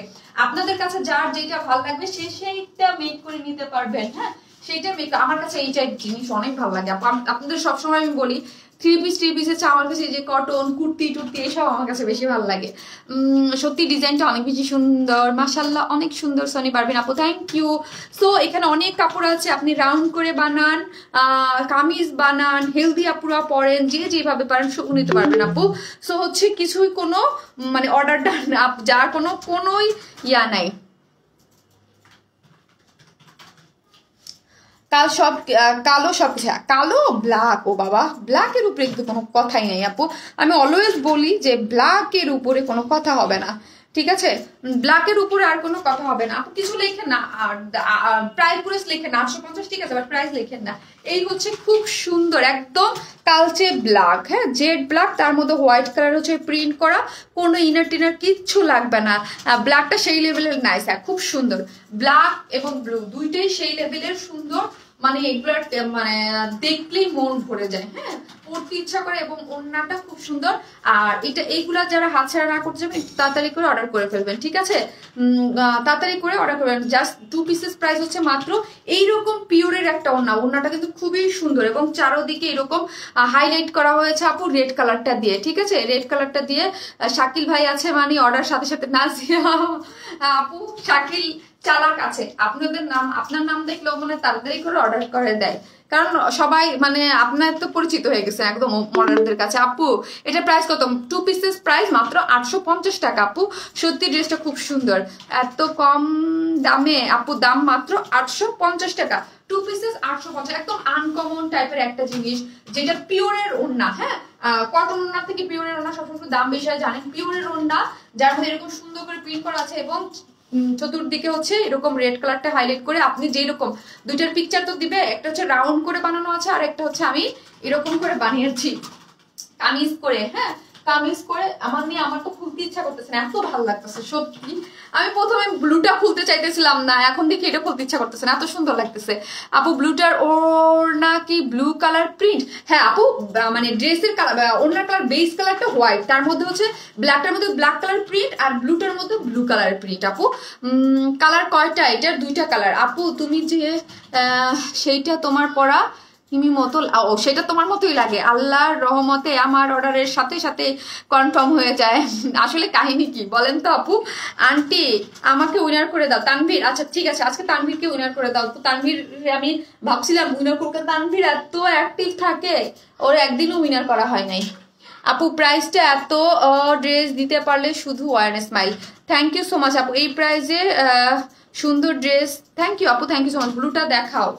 আপনাদের কাছে যার যেটা ভালো লাগবে সেইটা মেক করে নিতে পারবেন, হ্যাঁ সেইটা মেক। আমার কাছে এই টাইপ জিনিস অনেক ভালো লাগে আপু। আপনাদের সবসময় আমি বলি থ্রি পিসের চা আমার কাছে, যে কটন কুর্তি টুর্তি এসব আমার কাছে বেশি ভালো লাগে। সত্যি ডিজাইনটা অনেক বেশি সুন্দর, মাশাল্লাহ অনেক সুন্দর। সনি পারবেন আপু থ্যাংক ইউ। সো এখানে অনেক কাপড় আছে, আপনি রাউন্ড করে বানান, কামিজ বানান, হেলদি আপুরা পরেন, যে যেভাবে পারেন সব নিতে পারবেন আপু। সো হচ্ছে কিছুই কোনো মানে অর্ডারটা যার কোনোই ইয়া নাই। কালো সব কালো ব্ল্যাক, ও বাবা ব্ল্যাকের উপরে কিন্তু কোনো কথাই নেই আপু। আমি অলওয়েজ বলি যে ব্ল্যাকের উপরে কোনো কথা হবে না, ঠিক আছে। ব্ল্যাকের উপরে আর কোনো কথা হবে না আপু। কিছু লেখেন না, আর প্রাইস লেখেন না 850, ঠিক আছে, বাট প্রাইস লেখেন না। এই হচ্ছে খুব সুন্দর একদম কালচে ব্ল্যাক, হ্যাঁ জেড ব্ল্যাক, তার মধ্যে হোয়াইট কালার হচ্ছে প্রিন্ট করা, কোনো ইনার টিনার কিচ্ছু লাগবে না। ব্ল্যাকটা সেই লেভেলের নাইস, হ্যাঁ খুব সুন্দর। ব্ল্যাক এবং ব্লু দুইটাই সেই লেভেলের সুন্দর, মানে এগুলার মানে দেখলেই মন ভরে যায়, হ্যাঁ পড়তে ইচ্ছা করে। এবং ওড়নাটা খুব সুন্দর। আর এইগুলা যারা হাতছাড়া না করতে যাবেন তাড়াতাড়ি করে অর্ডার করে ফেলবেন, ঠিক আছে, তাড়াতাড়ি করে অর্ডার করবেন। জাস্ট 2 পিসেস প্রাইস হচ্ছে মাত্র। এইরকম পিওরের একটা ওড়নাটা কিন্তু খুবই সুন্দর এবং চারোদিকে এরকম হাইলাইট করা হয়েছে আপু রেড কালারটা দিয়ে, ঠিক আছে, রেড কালারটা দিয়ে। শাকিল ভাই আছে মানে অর্ডার সাথে সাথে নাজিয়া আপু, শাকিল চালাক আছে, আপনার নাম দেখলেও মানে তাড়াতাড়ি করে অর্ডার করে দেয়, কারণ সবাই মানে আপনার তো পরিচিত হয়ে গেছে একদম মডার্নদের কাছে। আপু এটা প্রাইস কত? 2 পিসেস প্রাইস মাত্র 850 টাকা আপু। সত্যি ড্রেসটা খুব সুন্দর, এত কম দামে আপু, দাম মাত্র 850 টাকা। 2 পিসেস 850, একদম আনকমন টাইপের একটা জিনিস, যেটা পিওরের ওড়না, হ্যাঁ কটন ওড়না থেকে পিওরের ওড়না সবসময় দাম বেশি হয় জানেন। পিওরের ওড়না যার মধ্যে এরকম সুন্দর করে প্রিন্ট করা আছে এবং চতুর্দিকে হচ্ছে এরকম রেড কালারটা হাইলাইট করে, আপনি যেরকম দুইটার পিকচার তো দিবে, একটা হচ্ছে রাউন্ড করে বানানো আছে আর একটা হচ্ছে আমি এরকম করে বানিয়েছি কামিজ করে, হ্যাঁ কামিজ করে। আমার তো খুলতে ইচ্ছা করতেছে না, এত ভালো লাগতেছে সত্যি। আমি প্রথমে ব্লুটা খুলতে চাইতেছিলাম না, এখন দেখি এটা খুলতে ইচ্ছা করতেছে না, এত সুন্দর লাগতেছে আপু। ব্লুটার ওড়না কি ব্লু কালার প্রিন্ট? হ্যাঁ আপু, মানে ড্রেসের কালার ওড়নার কালার বেস কালারটা হোয়াইট, তার মধ্যে হচ্ছে ব্ল্যাকটার মধ্যে ব্ল্যাক কালার প্রিন্ট আর ব্লুটার মধ্যে ব্লু কালার প্রিন্ট আপু। কালার কয়টা? এটার 2টা কালার আপু। তুমি যে সেইটা তোমার পরা হিমি মতো, ও সেটা তোমার মতোই লাগে, আল্লাহর রহমতে আমার অর্ডারের সাথে সাথে কনফার্ম হয়ে যায়। আসলে কাহিনী কি বলেন তো আপু? আন্টি আমাকে উইনার করে দাও। তানভীর, আচ্ছা ঠিক আছে, আজকে তানভীরকে উইনার করে দাও। তো তানভীর আমি ভাবছিলাম উইনার করতে, তানভীর এত অ্যাক্টিভ থাকে, ওর একদিনও উইনার করা হয় নাই আপু। প্রাইসটা এত, ড্রেস দিতে পারলে শুধু wear smile. Thank you so much আপু, এই প্রাইসে সুন্দর ড্রেস, থ্যাংক ইউ আপু, থ্যাংক ইউ সো মাচ। ব্লুটা দেখাও।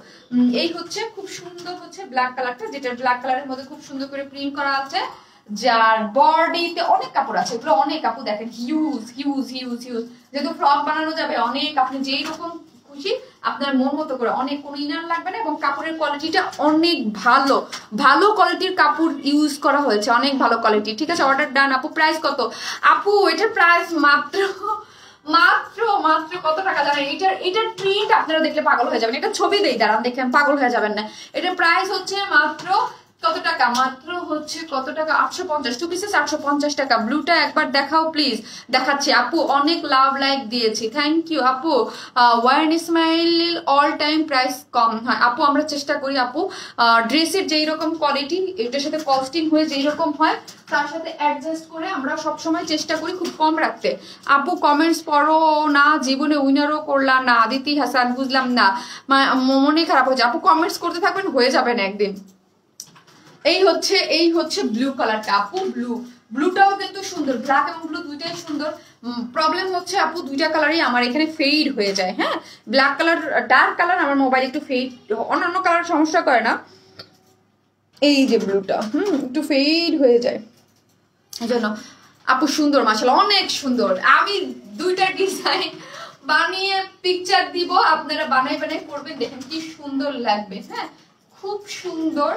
এই হচ্ছে খুব সুন্দর হচ্ছে ব্ল্যাক কালারটা, যেটা ব্ল্যাক কালারের মধ্যে খুব সুন্দর করে প্রিন্ট করা আছে, যার বডিতে অনেক কাপড় আছে, এগুলো অনেক আপু দেখেন হিউজ হিউজ হিউজ হিউজ। যেহেতু ফ্রক বানানো যাবে অনেক, আপনি যেই রকম খুশি আপনার মন মতো করে, অনেক কোনো ইনার লাগবে না এবং কাপড়ের কোয়ালিটিটা অনেক ভালো, ভালো কোয়ালিটির কাপড় ইউজ করা হয়েছে, অনেক ভালো কোয়ালিটি। ঠিক আছে, অর্ডার ডান। আপু প্রাইস কত? আপু এটার প্রাইস মাত্র মাত্র মাত্র কত টাকা জানেন? এটার প্রিন্ট আপনারা দেখলে পাগল হয়ে যাবেন। এটা ছবি দেই, দাঁড়ান দেখেন, পাগল হয়ে যাবেন না। এটার প্রাইস হচ্ছে মাত্র কত টাকা? মাত্র হচ্ছে কত টাকা? 850, 2 পিসেস 850 টাকা। ব্লুটা একবার দেখাও প্লিজ। দেখাচ্ছি আপু, অনেক লাভ লাইক দিয়েছি, থ্যাংক ইউ আপু। ওয়ার্ন ইসমাইল অল টাইম প্রাইস কম হয় আপু, আমরা চেষ্টা করি আপু ড্রেসের যেই রকম কোয়ালিটি এটার সাথে কস্টিং হয়ে যেই রকম হয় তার সাথে অ্যাডজাস্ট করে আমরা সবসময় চেষ্টা করি খুব কম রাখতে। আপু কমেন্টস পড়ো না, জীবনে উইনারও করলাম না। আদিতি হাসান, বুঝলাম না, মনে খারাপ হয়ে যায়। আপু কমেন্টস করতে থাকবেন, হয়ে যাবেন একদিন। এই হচ্ছে ব্লু কালারটা আপু, ব্লুটাও কিন্তু সুন্দর, ব্ল্যাক এবং ব্লু দুইটাই সুন্দর। প্রবলেম হচ্ছে আপু দুইটা কালারই আমার এখানে ফেড হয়ে যায়। হ্যাঁ, ব্ল্যাক কালার ডার্ক কালার আমার মোবাইল একটু ফেড, অন্যান্য কালার সমস্যা করে না, এই যে ব্লুটা একটু ফেড হয়ে যায়, এই জন্য। আপু সুন্দর, মাশাআল্লাহ অনেক সুন্দর। আমি দুইটা ডিজাইন বানিয়ে পিকচার দিব, আপনারা বানাই করবেন, দেখেন কি সুন্দর লাগবে। হ্যাঁ, খুব সুন্দর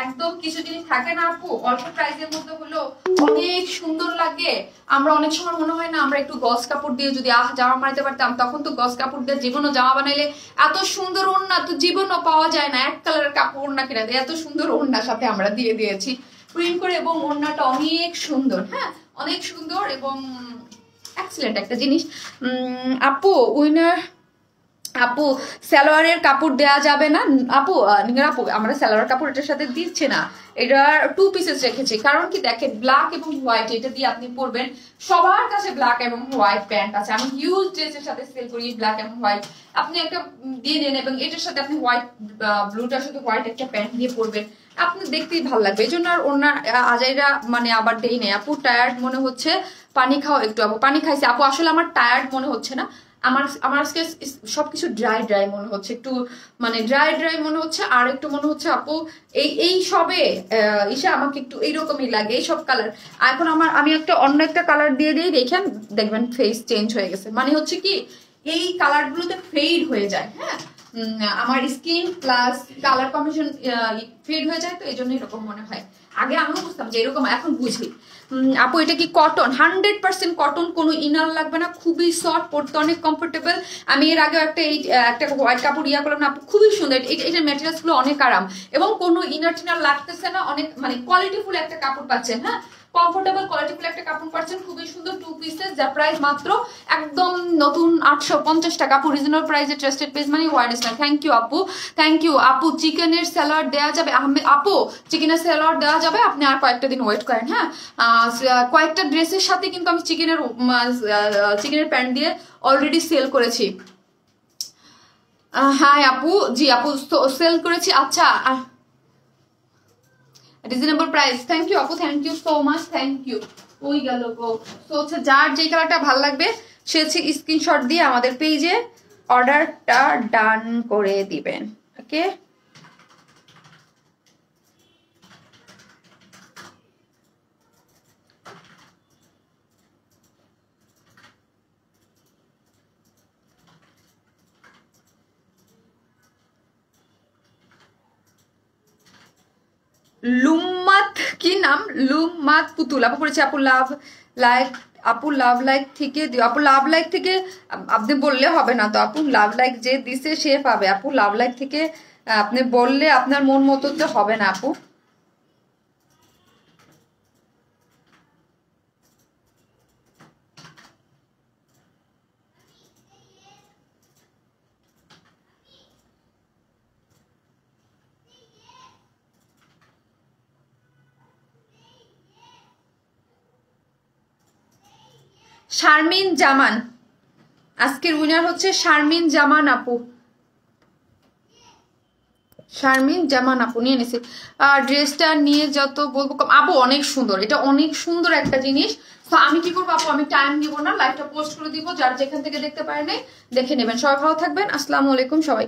একদম। কিছু জিনিস থাকে না আপু অল্প প্রাইসের মধ্যে হলেও অনেক সুন্দর লাগে। আমরা অনেক সময় মনে হয় না আমরা একটু গস কাপড় দিয়ে যদি জামা বানাইতে পারতাম, তখন তো গস কাপড় দিয়ে জীবনও জামা বানাইলে এত সুন্দর ওড়না তো জীবনও পাওয়া যায় না। এক কালারের কাপড় ওড়না কিনা এত সুন্দর ওড়নার সাথে আমরা দিয়ে দিয়েছি প্রিন্ট করে, এবং ওড়নাটা অনেক সুন্দর। হ্যাঁ, অনেক সুন্দর এবং এক্সিলেন্ট একটা জিনিস। আপু উইনার, আপু সালোয়ারের কাপড় দেয়া যাবে না আপু? আপু আমরা সালোয়ার কাপড় এটার সাথে দিচ্ছি না, এটা 2 পিসেস রেখেছি। কারণ কি দেখেন, ব্ল্যাক এবং হোয়াইট এটা দিয়ে আপনি পরবেন, সবার কাছে ব্ল্যাক এবং হোয়াইট প্যান্ট আছে। আমি হিউজ ড্রেসের সাথে সেল করি ব্ল্যাক এবং হোয়াইট, আপনি একটা দিয়ে নেন এবং এটার সাথে আপনি হোয়াইট, ব্লুটার সাথে হোয়াইট একটা প্যান্ট দিয়ে পরবেন, আপনি দেখতেই ভালো লাগবে। এই জন্য আর অন্য আজাইরা মানে আবার দেই নেই। আপু টায়ার্ড মনে হচ্ছে, পানি খাও একটু। আপু পানি খাইছি আপু, আসলে আমার টায়ার্ড মনে হচ্ছে না, আমার আজকে সবকিছু ড্রাই মনে হচ্ছে, একটু মানে ড্রাই মনে হচ্ছে। আর একটু মনে হচ্ছে আপু এই সবে ঈশা আমাকে একটু এইরকমই লাগে এইসব কালার। এখন আমি একটা অন্য একটা কালার দিয়ে দিই, দেখবেন ফেস চেঞ্জ হয়ে গেছে। মানে হচ্ছে কি এই কালার গুলোতে ফেড হয়ে যায়। হ্যাঁ, আমার skin plus colour combination fade হয়ে যায়, তো এই জন্য এরকম মনে হয়। আগে আমিও বুঝতাম যে এরকম, এখন বুঝি। আপু এটা কি কটন? 100% কটন, কোনো ইনার লাগবে না, খুবই সফট, পরতে অনেক কমফোর্টেবল। আমি এর আগে একটা হোয়াইট কাপড় করলাম না আপু, খুবই সুন্দর। এটার ম্যাটেরিয়ালস গুলো অনেক আরাম এবং কোনো ইনার টিনার লাগতেছে না, অনেক মানে কোয়ালিটিফুল একটা কাপড় পাচ্ছেন। হ্যাঁ, কমফোর্টেবল কোয়ালিটিফুল একটা কাপড় পাচ্ছেন, খুবই সুন্দর। 2 পিসেস, যা প্রাইস মাত্র একদম নতুন 850 টাকা। আপু রিজনেবল প্রাইসে ট্রাস্টেড পেজ মানে ওয়ার্ডস না। থ্যাংক ইউ আপু, থ্যাংক ইউ আপু। চিকেনের স্যালাড দেওয়া যাবে? আপু চিকেনের স্যালাড দেওয়া যাবে, আপনি আর কয়েকটা দিন ওয়েট করেন। হ্যাঁ, কয়েকটা ড্রেসের সাথে কিন্তু আমি চিকেনের প্যান্ট দিয়ে অলরেডি সেল করেছি। হ্যাঁ আপু, জি আপু সেল করেছি। আচ্ছা, রিজনেবল প্রাইস, থ্যাংক ইউ আপু, thank you so much, thank you. ওই গেল গো। তো হচ্ছে যার যে কালারটা ভালো লাগবে সে হচ্ছে স্ক্রিনশট দিয়ে আমাদের পেজে অর্ডারটা ডান করে দিবেন। ওকে, লুম্মাত, কি নাম? লুম্মাত পুতুল আপু করেছে। আপু লাভ লাইক, আপু লাভ লাইক থেকে দিও। আপু লাভ লাইক থেকে আপনি বললে হবে না তো আপু, লাভ লাইক যে দিছে সে পাবে। আপু লাভ লাইক থেকে আপনি বললে আপনার মন মতো তো হবে না আপু। শারমিন জামান, আজকের উইনার হচ্ছে শারমিন জামান আপু। শারমিন জামান আপু নিয়ে নিছি। ড্রেসটা নিয়ে যত বলবো কম। আপু অনেক সুন্দর, এটা অনেক সুন্দর একটা জিনিস। তো আমি কি করবো আপু, আমি টাইম নিব না, লাইভটা পোস্ট করে দিব, যার যেখান থেকে দেখতে পারেন দেখে নেবেন। সবাই ভালো থাকবেন, আসসালামু আলাইকুম সবাই।